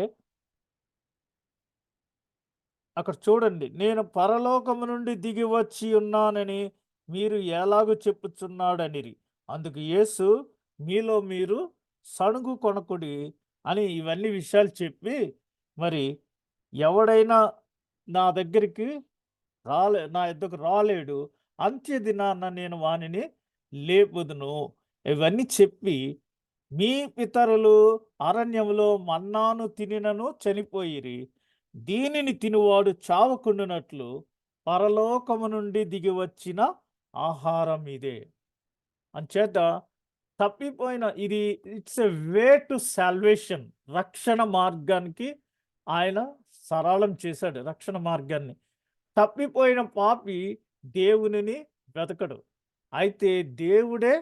అక్కడ చూడండి. నేను పరలోకము నుండి దిగి వచ్చి ఉన్నానని మీరు ఎలాగూ చెప్పుచున్నాడనిరి. అందుకు యేసు మీలో మీరు సణుగు కొనకుడి అని ఇవన్నీ విషయాలు చెప్పి మరి ఎవడైనా నా దగ్గరికి నా యొద్దకు రాలేడు. అంత్య దినాన నేను వానిని లేపుదును. ఇవన్నీ చెప్పి మీ పితరులు అరణ్యములో మన్నాను తినినను చనిపోయిరి. దీనిని తినువాడు చావకుండునట్లు పరలోకము నుండి దిగి వచ్చిన ఆహారం ఇదే. అంచేత తప్పిపోయిన ఇది it's a way to salvation. రక్షణ మార్గానికి ఆయన సరళం చేశాడు రక్షణ మార్గాన్ని. తప్పిపోయిన పాపి దేవునిని వెతకడు. అయితే దేవుడే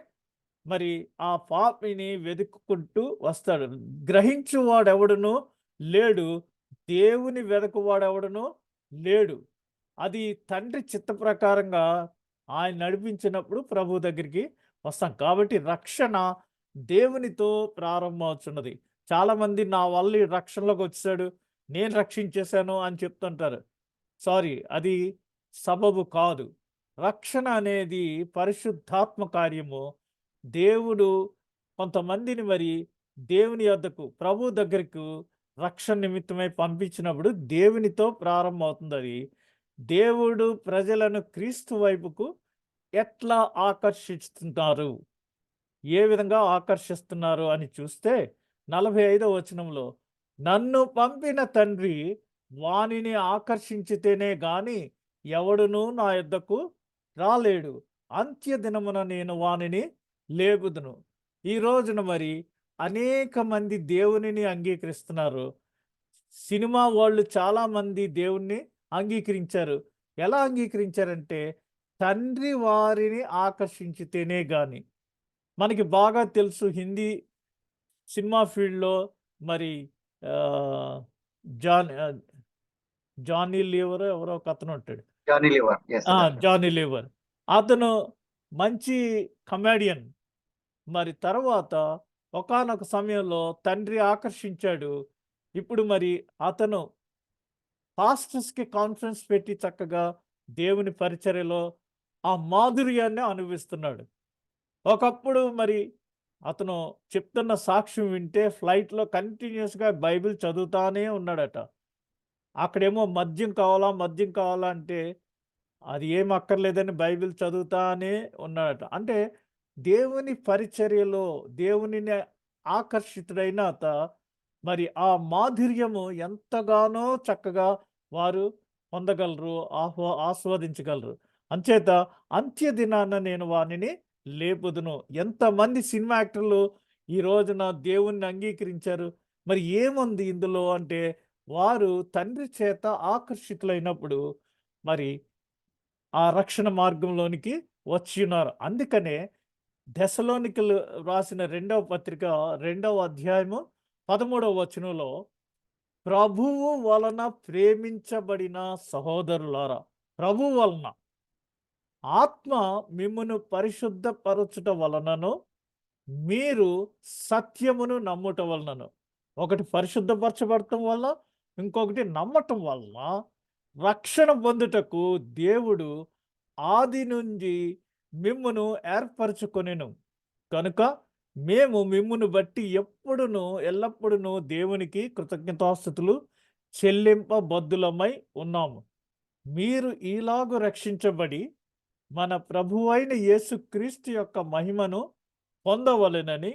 మరి ఆ పాపిని వెతుక్కుంటూ వస్తాడు. గ్రహించువాడెవడును లేడు. దేవుని వెదకువాడెవడును లేడు. అది తండ్రి చిత్త ప్రకారంగా ఆయన నడిపించినప్పుడు ప్రభు దగ్గరికి వస్తాం. కాబట్టి రక్షణ దేవునితో ప్రారంభమవుతున్నది. చాలామంది నా వల్ల ఈ రక్షణలోకి వచ్చాడు, నేను రక్షించేశాను అని చెప్తుంటారు. సారీ, అది సబబు కాదు. రక్షణ అనేది పరిశుద్ధాత్మ కార్యము. దేవుడు కొంతమందిని మరి దేవుని యొద్దకు ప్రభు దగ్గరకు రక్షణ నిమిత్తమై పంపించినప్పుడు దేవునితో ప్రారంభమవుతుంది అది. దేవుడు ప్రజలను క్రీస్తు వైపుకు ఎట్లా ఆకర్షిస్తున్నారు, ఏ విధంగా ఆకర్షిస్తున్నారు అని చూస్తే 45వ వచనంలో నన్ను పంపిన తండ్రి వానిని ఆకర్షించితేనే గాని ఎవడునూ నా యొద్దకు రాలేడు. అంత్య దినమున నేను వానిని లేపుదును. ఈ రోజున మరి అనేక మంది దేవునిని అంగీకరిస్తున్నారు. సినిమా వాళ్ళు చాలామంది దేవుణ్ణి అంగీకరించారు. ఎలా అంగీకరించారంటే తండ్రి వారిని ఆకర్షించితేనే గాని. మనకి బాగా తెలుసు హిందీ సినిమా ఫీల్డ్‌లో మరి ఆహ్, జాన్ ఆహ్, జానీ లీవరో ఎవరో ఒకతను ఉంటాడు. జానీ లీవర్. యెస్. జానీ లీవర్. అతను మంచి కమెడియన్. మరి తర్వాత ఒకానొక సమయంలో తండ్రి ఆకర్షించాడు. ఇప్పుడు మరి అతను పాస్టర్స్‌కి కాన్ఫరెన్స్ పెట్టి చక్కగా దేవుని పరిచర్యలో ఆ మాధుర్యాన్ని అనుభవిస్తున్నాడు. ఒకప్పుడు మరి అతను చెప్తున్న సాక్ష్యం వింటే ఫ్లైట్‌లో కంటిన్యూయస్‌గా బైబిల్ చదువుతానే ఉన్నాడట. అక్కడేమో మద్యం కావాలా, మద్యం కావాలా అంటే అది ఏం అక్కర్లేదని బైబిల్ చదువుతానే ఉన్నాడట. అంటే దేవుని పరిచర్యలో దేవునిని ఆకర్షితుడైన మరి ఆ మాధుర్యము ఎంతగానో చక్కగా వారు పొందగలరు, ఆస్వాదించగలరు. అంచేత అంత్య దినాన నేను వానిని లేపుదును. ఎంతమంది సినిమా యాక్టర్లు ఈ రోజున దేవుణ్ణి అంగీకరించారు. మరి ఏముంది ఇందులో అంటే వారు తండ్రి చేత ఆకర్షితులైనప్పుడు మరి ఆ రక్షణ మార్గంలోనికి వచ్చియున్నారు. అందుకనే దెసలోనికలు రాసిన 2వ పత్రిక 2వ అధ్యాయము 13వ వచనంలో ప్రభువు వలన ప్రేమించబడిన సహోదరులారా, ప్రభువు వలన ఆత్మ మిమ్మును పరిశుద్ధపరచుట వలనను మీరు సత్యమును నమ్ముట వలనను. ఒకటి పరిశుద్ధపరచబడటం వల్ల, ఇంకొకటి నమ్మటం వలన రక్షణ పొందుటకు దేవుడు ఆది నుంచి మిమ్మును ఏర్పరచుకొనెను. కనుక మేము మిమ్మును బట్టి ఎప్పుడును ఎల్లప్పుడును దేవునికి కృతజ్ఞతాస్తుతులు చెల్లింపబద్దులమై ఉన్నాము. మీరు ఈలాగు రక్షించబడి మన ప్రభువైన యేసుక్రీస్తు యొక్క మహిమను పొందవలెనని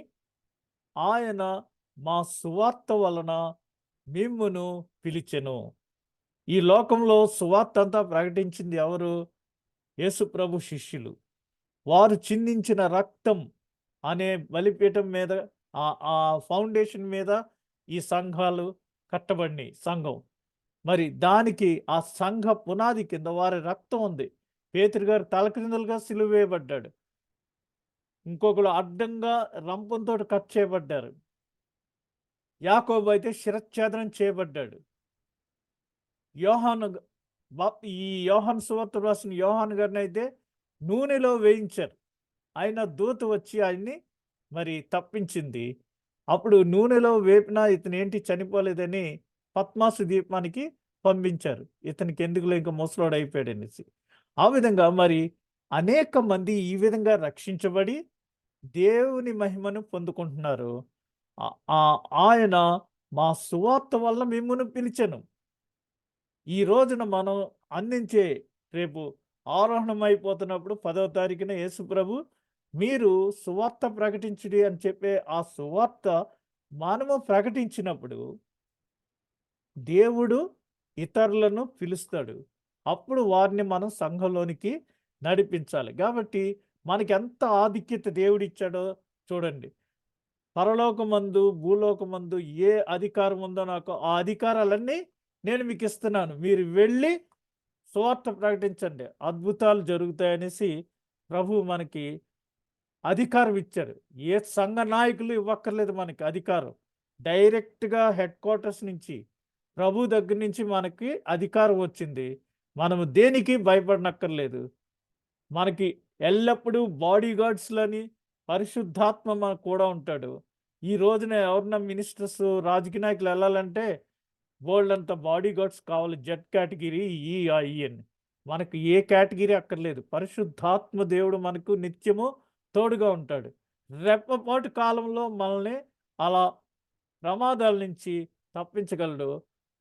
ఆయన మా సువార్త వలన మిమ్మును పిలిచెను. ఈ లోకంలో సువార్త అంతా ప్రకటించింది ఎవరు? యేసు ప్రభు శిష్యులు. వారు చిందించిన రక్తం అనే బలిపీఠం మీద ఆ ఫౌండేషన్ మీద ఈ సంఘాలు కట్టబడినాయి. సంఘం మరి దానికి ఆ సంఘ పునాది కింద వారి రక్తం ఉంది. పేతురు గారు తలక్రిందులుగా సిలువ వేయబడ్డాడు. ఇంకొకరు అడ్డంగా రంపంతో కట్ చేయబడ్డారు. యాకోబు అయితే శిరచ్ఛేదనం చేయబడ్డాడు. యోహాను ఈ యోహాను సువార్త రాసిన యోహాను గారిని అయితే నూనెలో వేయించారు. ఆయన దూత వచ్చి ఆయన్ని మరి తప్పించింది. అప్పుడు నూనెలో వేపినా ఇతను ఏంటి చనిపోలేదని పద్మాసు ద్వీపానికి పంపించారు. ఇతనికి ఎందుకులో ఇంకా ముసలోడు అయిపోయాడు అనేసి. ఆ విధంగా మరి అనేక మంది ఈ విధంగా రక్షించబడి దేవుని మహిమను పొందుకుంటున్నారు. ఆయన మా సువార్త వల్ల మిమ్మును పిలిచెను. ఈ రోజున మనం అందించే రేపు ఆరోహణం అయిపోతున్నప్పుడు 10వ తారీఖున యేసు ప్రభు మీరు సువార్త ప్రకటించుడి అని చెప్పే ఆ సువార్త మనము ప్రకటించినప్పుడు దేవుడు ఇతరులను పిలుస్తాడు. అప్పుడు వారిని మనం సంఘంలోనికి నడిపించాలి. కాబట్టి మనకి ఎంత ఆధిక్యత దేవుడిచ్చాడో చూడండి. పరలోకమందు భూలోకమందు ఏ అధికారం ఉందో నాకు ఆ అధికారాలన్నీ నేను మీకు ఇస్తున్నాను. మీరు వెళ్ళి సువార్త ప్రకటించండి, అద్భుతాలు జరుగుతాయనేసి ప్రభు మనకి అధికారం ఇచ్చారు. ఏ సంఘ నాయకులు ఇవ్వక్కర్లేదు మనకి అధికారం. డైరెక్ట్గా హెడ్ క్వార్టర్స్ నుంచి ప్రభు దగ్గర నుంచి మనకి అధికారం వచ్చింది. మనము దేనికి భయపడనక్కర్లేదు. మనకి ఎల్లప్పుడూ బాడీ గార్డ్స్లని పరిశుద్ధాత్మ మనకు కూడా ఉంటాడు. ఈ రోజున ఎవరన్నా మినిస్టర్స్ రాజకీయ నాయకులు వెళ్ళాలంటే బోల్డ్ అంత బాడీ గార్డ్స్ కావాలి. జెడ్ కేటగిరీ ఈ అని మనకు ఏ కేటగిరీ అక్కర్లేదు. పరిశుద్ధాత్మ దేవుడు మనకు నిత్యము తోడుగా ఉంటాడు. రెప్పపాటు కాలంలో మనల్ని అలా ప్రమాదాల నుంచి తప్పించగలడు.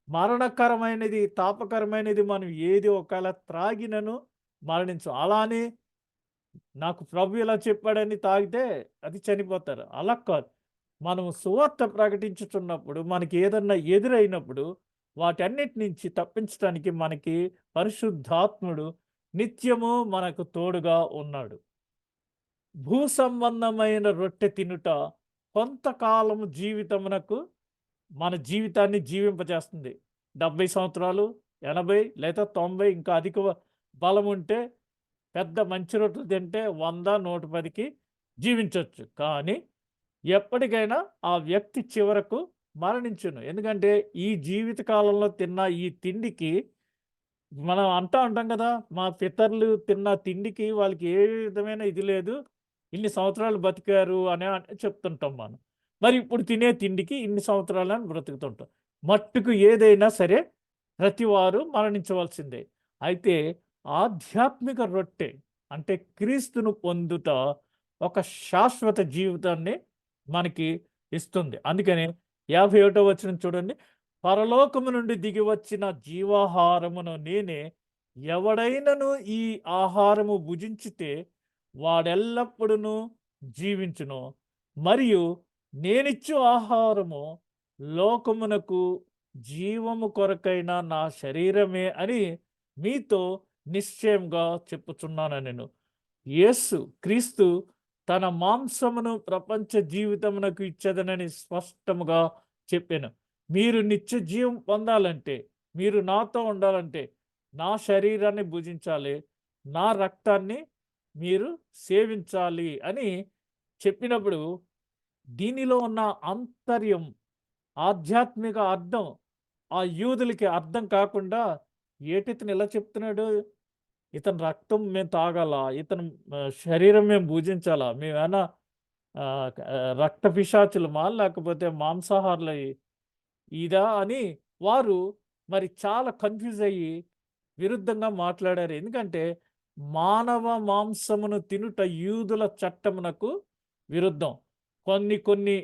మరణకరమైనది తాపకరమైనది మనం ఏది ఒకవేళ త్రాగినను మరణించు. అలానే నాకు ప్రభు ఇలా చెప్పాడని తాగితే అది చనిపోతారు. అలా కాదు. మనం సువార్త ప్రకటించుతున్నప్పుడు మనకి ఏదన్నా ఎదురైనప్పుడు వాటన్నిటి నుంచి తప్పించడానికి మనకి పరిశుద్ధాత్ముడు నిత్యము మనకు తోడుగా ఉన్నాడు. భూ సంబంధమైన రొట్టె తినుట కొంతకాలము జీవితమునకు మన జీవితాన్ని జీవింపజేస్తుంది. 70 సంవత్సరాలు, 80 లేదా 90 ఇంకా అధిక బలం ఉంటే పెద్ద మంచి రొట్టెలు తింటే 100, 110కి జీవించవచ్చు. కానీ ఎప్పటికైనా ఆ వ్యక్తి చివరకు మరణించును. ఎందుకంటే ఈ జీవిత కాలంలో తిన్న ఈ తిండికి మనం అంటాం కదా, మా పితరులు తిన్న తిండికి వాళ్ళకి ఏ విధమైన ఇది లేదు, ఇన్ని సంవత్సరాలు బతికారు అని చెప్తుంటాం మనం. మరి ఇప్పుడు తినే తిండికి ఇన్ని సంవత్సరాలు అని బ్రతుకుతుంటాం. మట్టుకు ఏదైనా సరే ప్రతివారు మరణించవలసిందే. అయితే ఆధ్యాత్మిక రొట్టె అంటే క్రీస్తును పొందుట ఒక శాశ్వత జీవితాన్ని మనకి ఇస్తుంది. అందుకని 51వ వచనం చూడండి. పరలోకము నుండి దిగి వచ్చిన జీవాహారమును నేనే, ఎవడైనను ఈ ఆహారము భుజించితే వాడెల్లప్పుడూ జీవించును. మరియు నేనిచ్చు ఆహారము లోకమునకు జీవము కొరకైన నా శరీరమే అని మీతో నిశ్చయంగా చెప్పుచున్నాను. నేను యేసు క్రీస్తు తన మాంసమును ప్రపంచ జీవితమునకు ఇచ్చేదనని స్పష్టముగా చెప్పాను. మీరు నిత్య జీవం పొందాలంటే, మీరు నాతో ఉండాలంటే నా శరీరాన్ని భుజించాలి, నా రక్తాన్ని మీరు సేవించాలి అని చెప్పినప్పుడు దీనిలో ఉన్న ఆంతర్యం, ఆధ్యాత్మిక అర్థం ఆ యూదులకి అర్థం కాకుండా ఏటితను ఇలా చెప్తున్నాడు, ఇతని రక్తం మేము తాగాలా, ఇతను శరీరం మేము భుజించాలా, మేమేనా రక్త పిశాచులమా లేకపోతే మాంసాహారులు ఇదా అని వారు మరి చాలా కన్‌ఫ్యూజ్ అయ్యి విరుద్ధంగా మాట్లాడారు. ఎందుకంటే మానవ మాంసమును తినుట యూదుల చట్టమునకు విరుద్ధం. కొన్ని కొన్ని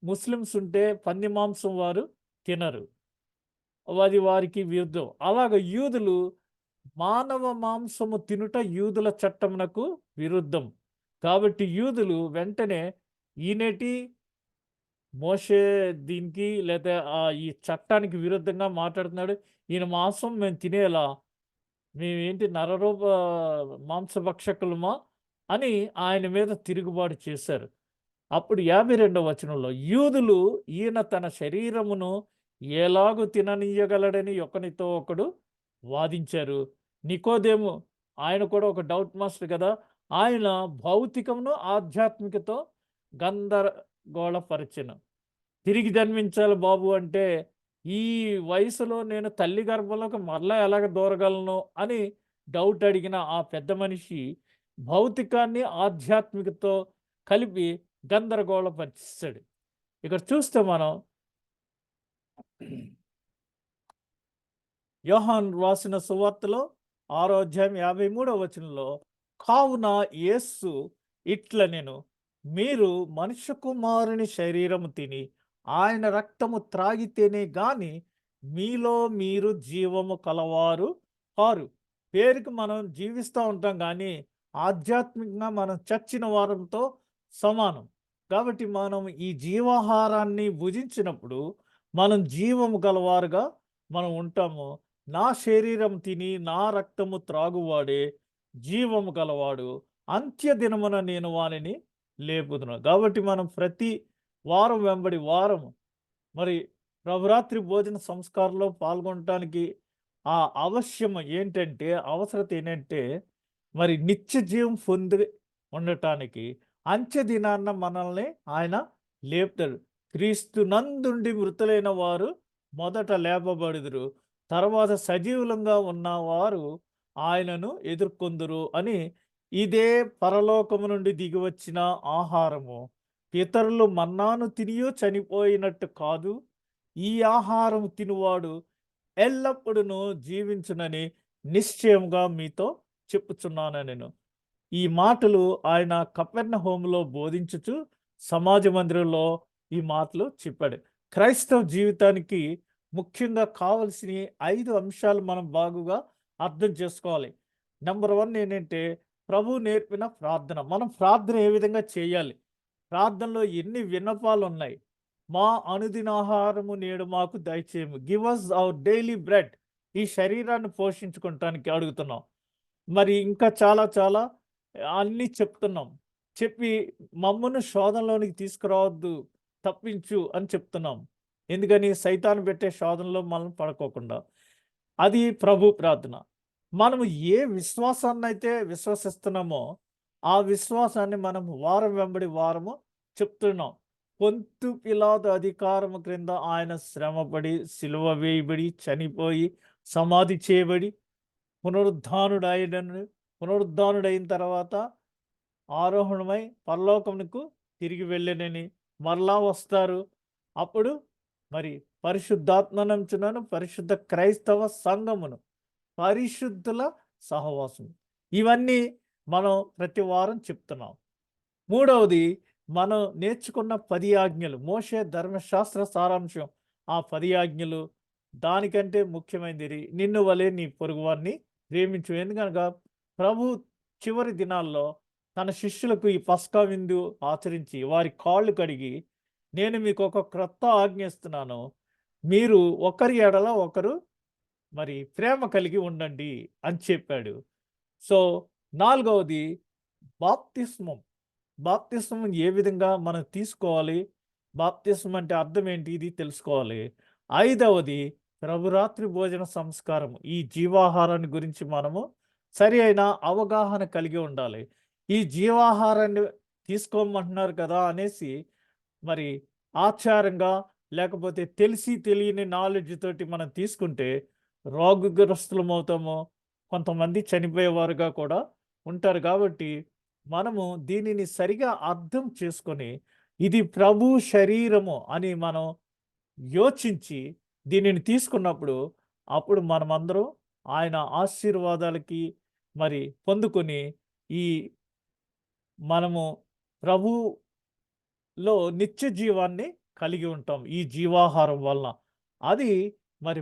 ముస్లిమ్స్ ఉంటే పంది మాంసం వారు తినరు. అది వారికి విరుద్ధం. అలాగ యూదులు మానవ మాంసము తినుట యూదుల చట్టమునకు విరుద్ధం. కాబట్టి యూదులు వెంటనే ఈనేటి మోషే దీనికి లేదా ఈ చట్టానికి విరుద్ధంగా మాట్లాడుతున్నాడు. ఈయన మాంసం మేము తినేలా మేమేంటి మాంసభక్షకులమా అని ఆయన మీద తిరుగుబాటు చేశారు. అప్పుడు 52వ వచనంలో యూదులు ఈయన తన శరీరమును ఎలాగు తిననీయగలడని ఒకనితో ఒకడు వాదించారు. నికోదేము ఆయన కూడా ఒక డౌట్ మాస్టర్ కదా! ఆయన భౌతికమును, ఆధ్యాత్మికతో గందరగోళపరచెను. తిరిగి జన్మించాలి బాబు అంటే, ఈ వయసులో నేను తల్లి గర్భంలోకి మరలా ఎలాగ దూరగలను అని డౌట్ అడిగిన ఆ పెద్ద మనిషి భౌతికాన్ని, ఆధ్యాత్మికతో కలిపి గందరగోళపరిచేసాడు. ఇక్కడ చూస్తే మనం యోహాను రాసిన సువార్తలో 6వ అధ్యాయం 53వ వచనంలో కావున యేసు ఇట్లనెను మీరు మనుష్య కుమారుని శరీరము తిని ఆయన రక్తము త్రాగితేనే గాని మీలో మీరు జీవము కలవారు కారు. పేరుకి మనం జీవిస్తూ ఉంటాం కానీ ఆధ్యాత్మికంగా మనం చచ్చిన వారంతో సమానం. కాబట్టి మనం ఈ జీవాహారాన్ని భుజించినప్పుడు మనం జీవము గలవారుగా మనం ఉంటాము. నా శరీరం తిని నా రక్తము త్రాగువాడే జీవము గలవాడు. అంత్యదినమున నేను వానిని లేపుదును. కాబట్టి మనం ప్రతి వారం వెంబడి వారం మరి ప్రభురాత్రి భోజన సంస్కారంలో పాల్గొనటానికి ఆ అవశ్యం ఏంటంటే, అవసరత ఏంటంటే, మరి నిత్య జీవం పొంది ఉండటానికి అంత్య దినాన్న మనల్ని ఆయన లేపుతాడు. క్రీస్తు నందుండి మృతులైన వారు మొదట లేపబడుదురు. తర్వాత సజీవులంగా ఉన్నవారు ఆయనను ఎదుర్కొందురు అని ఇదే పరలోకము నుండి దిగివచ్చిన ఆహారము. ఇతరులు మన్నాను తినియో చనిపోయినట్టు కాదు. ఈ ఆహారం తినువాడు ఎల్లప్పుడూ జీవించునని నిశ్చయంగా మీతో చెప్పుచున్నాను నేను. ఈ మాటలు ఆయన కపెర్నహూములో బోధించుచు సమాజ మందిరంలో ఈ మాటలు చెప్పాడు. క్రైస్తవ జీవితానికి ముఖ్యంగా కావలసిన 5 అంశాలు మనం బాగుగా అర్థం చేసుకోవాలి. నంబర్ 1 ఏంటంటే ప్రభువు నేర్పిన ప్రార్థన. మనం ప్రార్థన ఏ విధంగా చేయాలి? ప్రార్థనలో ఎన్ని విన్నపాలు ఉన్నాయి. మా అనుదిన ఆహారము నేడు మాకు దయచేయము. Give us our daily bread. ఈ శరీరాన్ని పోషించుకోవటానికి అడుగుతున్నాం. మరి ఇంకా చాలా చాలా అన్నీ చెప్తున్నాం. చెప్పి మమ్మను శోధనలోనికి తీసుకురావద్దు, తప్పించు అని చెప్తున్నాం. ఎందుకని సైతాను పెట్టే శోధనలో మనం పడుకోకుండా. అది ప్రభు ప్రార్థన. మనము ఏ విశ్వాసాన్నైతే విశ్వసిస్తున్నామో ఆ విశ్వాసాన్ని మనం వారం వెంబడి వారము చెప్తున్నాం. పొంతు పిలాతు అధికారము క్రింద ఆయన శ్రమపడి, సిలువ వేయబడి, చనిపోయి, సమాధి చేయబడి, పునరుద్ధానుడైన తర్వాత ఆరోహణమై పరలోకమునకు తిరిగి వెళ్ళనని మరలా వస్తారు. అప్పుడు మరి పరిశుద్ధాత్మనంచునను పరిశుద్ధ క్రైస్తవ సంఘమును పరిశుద్ధుల సహవాసం. ఇవన్నీ మనం ప్రతి వారం చెప్తున్నాం. మూడవది మనం నేర్చుకున్న 10 ఆజ్ఞలు. మోషే ధర్మశాస్త్ర సారాంశం ఆ 10 ఆజ్ఞలు. దానికంటే ముఖ్యమైనది నిన్ను వలె నీ పొరుగువారిని ప్రేమించు. ఎందుకనగా ప్రభు చివరి దినాల్లో తన శిష్యులకు ఈ పస్కా విందు ఆచరించి వారి కాళ్ళు కడిగి నేను మీకు ఒక క్రొత్త ఆజ్ఞ ఇస్తున్నాను. మీరు ఒకరి ఎడల ఒకరు మరి ప్రేమ కలిగి ఉండండి అని చెప్పాడు. సో, నాలుగవది బాప్తిస్మం. బాప్తిస్మం ఏ విధంగా మనం తీసుకోవాలి? బాప్తిస్మం అంటే అర్థం ఏంటి? ఇది తెలుసుకోవాలి. ఐదవది ప్రభురాత్రి భోజన సంస్కారం. ఈ జీవాహారాన్ని గురించి మనము సరి అయిన అవగాహన కలిగి ఉండాలి. ఈ జీవాహారాన్ని తీసుకోమంటున్నారు కదా అనేసి మరి ఆచారంగా లేకపోతే తెలిసి తెలియని నాలెడ్జ్ తోటి మనం తీసుకుంటే రోగగ్రస్తులమవుతాము. కొంతమంది చనిపోయేవారుగా కూడా ఉంటారు. కాబట్టి మనము దీనిని సరిగా అర్థం చేసుకొని ఇది ప్రభు శరీరము అని మనం యోచించి దీనిని తీసుకున్నప్పుడు అప్పుడు మనమందరం ఆయన ఆశీర్వాదాలకి మరి పొందుకొని ఈ మనము ప్రభులో నిత్య జీవాన్ని కలిగి ఉంటాం ఈ జీవాహారం వలన. అది మరి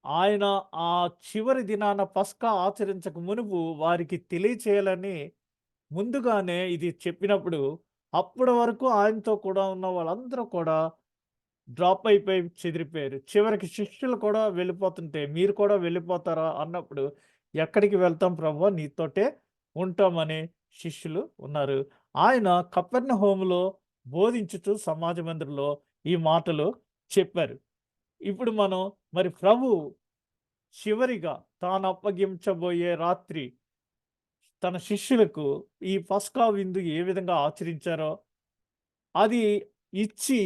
ఆయన ఆ చివరి దినాన పస్కా ఆచరించక మునుపు వారికి తెలియచేయాలని ముందుగానే ఇది చెప్పినప్పుడు, అప్పటి వరకు ఆయనతో కూడా ఉన్న వాళ్ళందరూ కూడా డ్రాప్ అయిపోయి చెదిరిపోయారు. చివరికి శిష్యులు కూడా వెళ్ళిపోతుంటే, మీరు కూడా వెళ్ళిపోతారా అన్నప్పుడు, ఎక్కడికి వెళ్తాం ప్రభువా నీతోటే ఉంటామని శిష్యులు ఉన్నారు. ఆయన కపెర్నహూములో బోధించుచు సమాజ మందిరంలో ఈ మాటలు చెప్పారు. ఇప్పుడు మనం మరి చివరిగా తాను అప్పగించబోయే రాత్రి తన శిష్యులకు ఈ పస్కా విందు ఏ విధంగా ఆచరించారో అది ఇచ్చి,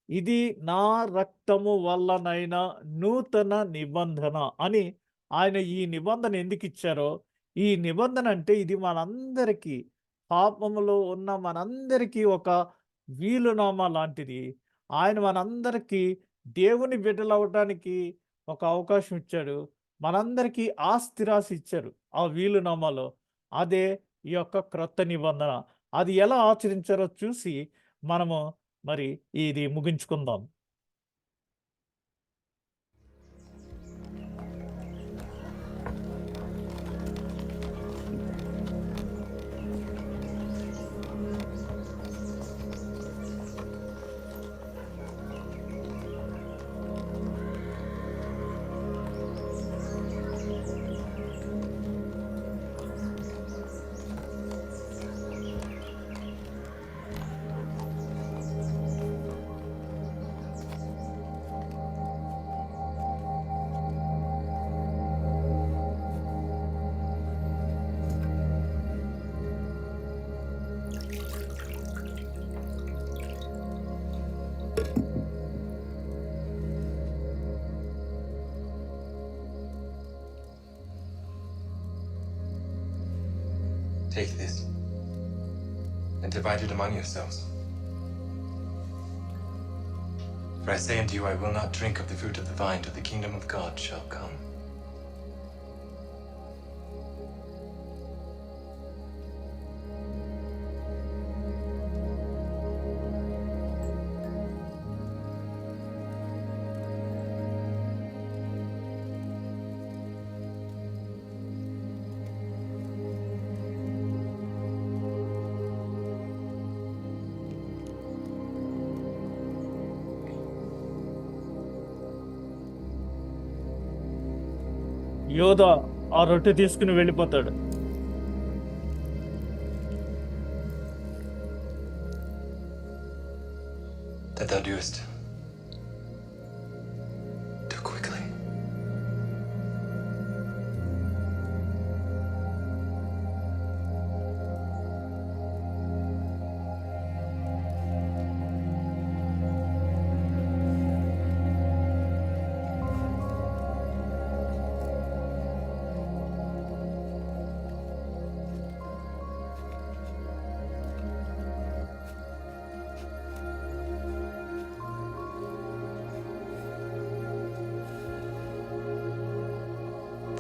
ఇది నా రక్తము వల్లనైన నూతన నిబంధన అని ఆయన ఈ నిబంధన ఎందుకిచ్చారో, ఈ నిబంధన అంటే ఇది మనందరికీ, పాపములో ఉన్న మనందరికీ ఒక వీలునామా లాంటిది. ఆయన మనందరికీ దేవుని బిడ్డలవ్వటానికి ఒక అవకాశం ఇచ్చాడు. మనందరికీ స్థిరాస్తి ఇచ్చారు ఆ వీలునామాలో. అదే ఈ యొక్క క్రొత్త నిబంధన. అది ఎలా ఆచరించారో చూసి మనము మరి ఇది ముగించుకుందాం. Take this and divide it among yourselves. For I say unto you, I will not drink of the fruit of the vine till the kingdom of God shall come. యోధ ఆ రొట్టె తీసుకుని వెళ్ళిపోతాడు. That thou doest, do quickly.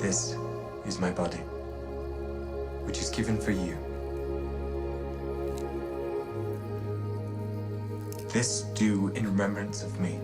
This is my body, which is given for you. This do in remembrance of me.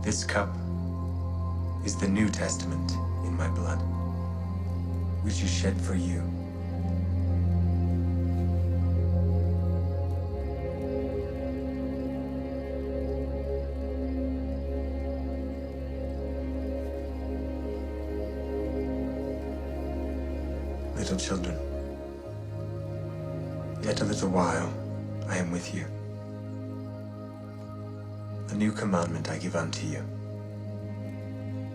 This cup is the New Testament in my blood, which is shed for you. Little children, yet a little while I am with you. A new commandment I give unto you,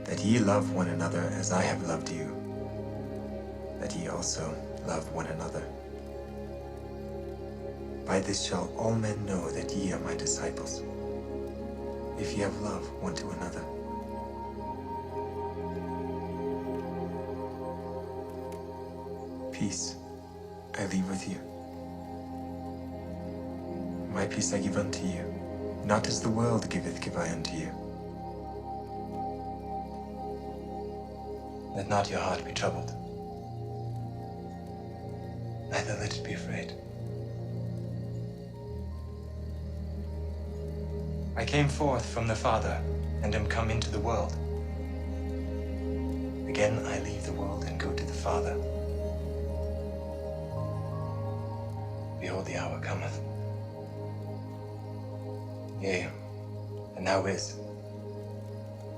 that ye love one another as I have loved you, that ye also love one another. By this shall all men know that ye are my disciples, if ye have love one to another. Peace I leave with you. My peace I give unto you. Not as the world giveth, give I unto you. Let not your heart be troubled, neither let it be afraid. I came forth from the Father, and am come into the world. Again I leave the world and go to the Father. Behold, the hour cometh. Yea, and now is,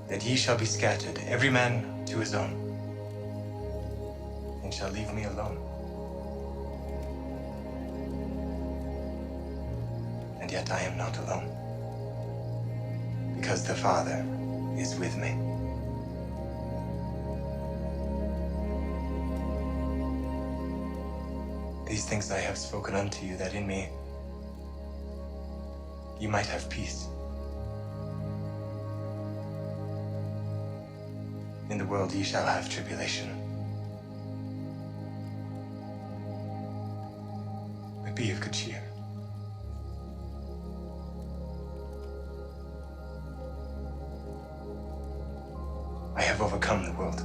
that ye shall be scattered, every man to his own, and shall leave me alone. And yet I am not alone, because the Father is with me. These things I have spoken unto you, that in me you might have peace. In the world ye shall have tribulation. But be of good cheer. I have overcome the world.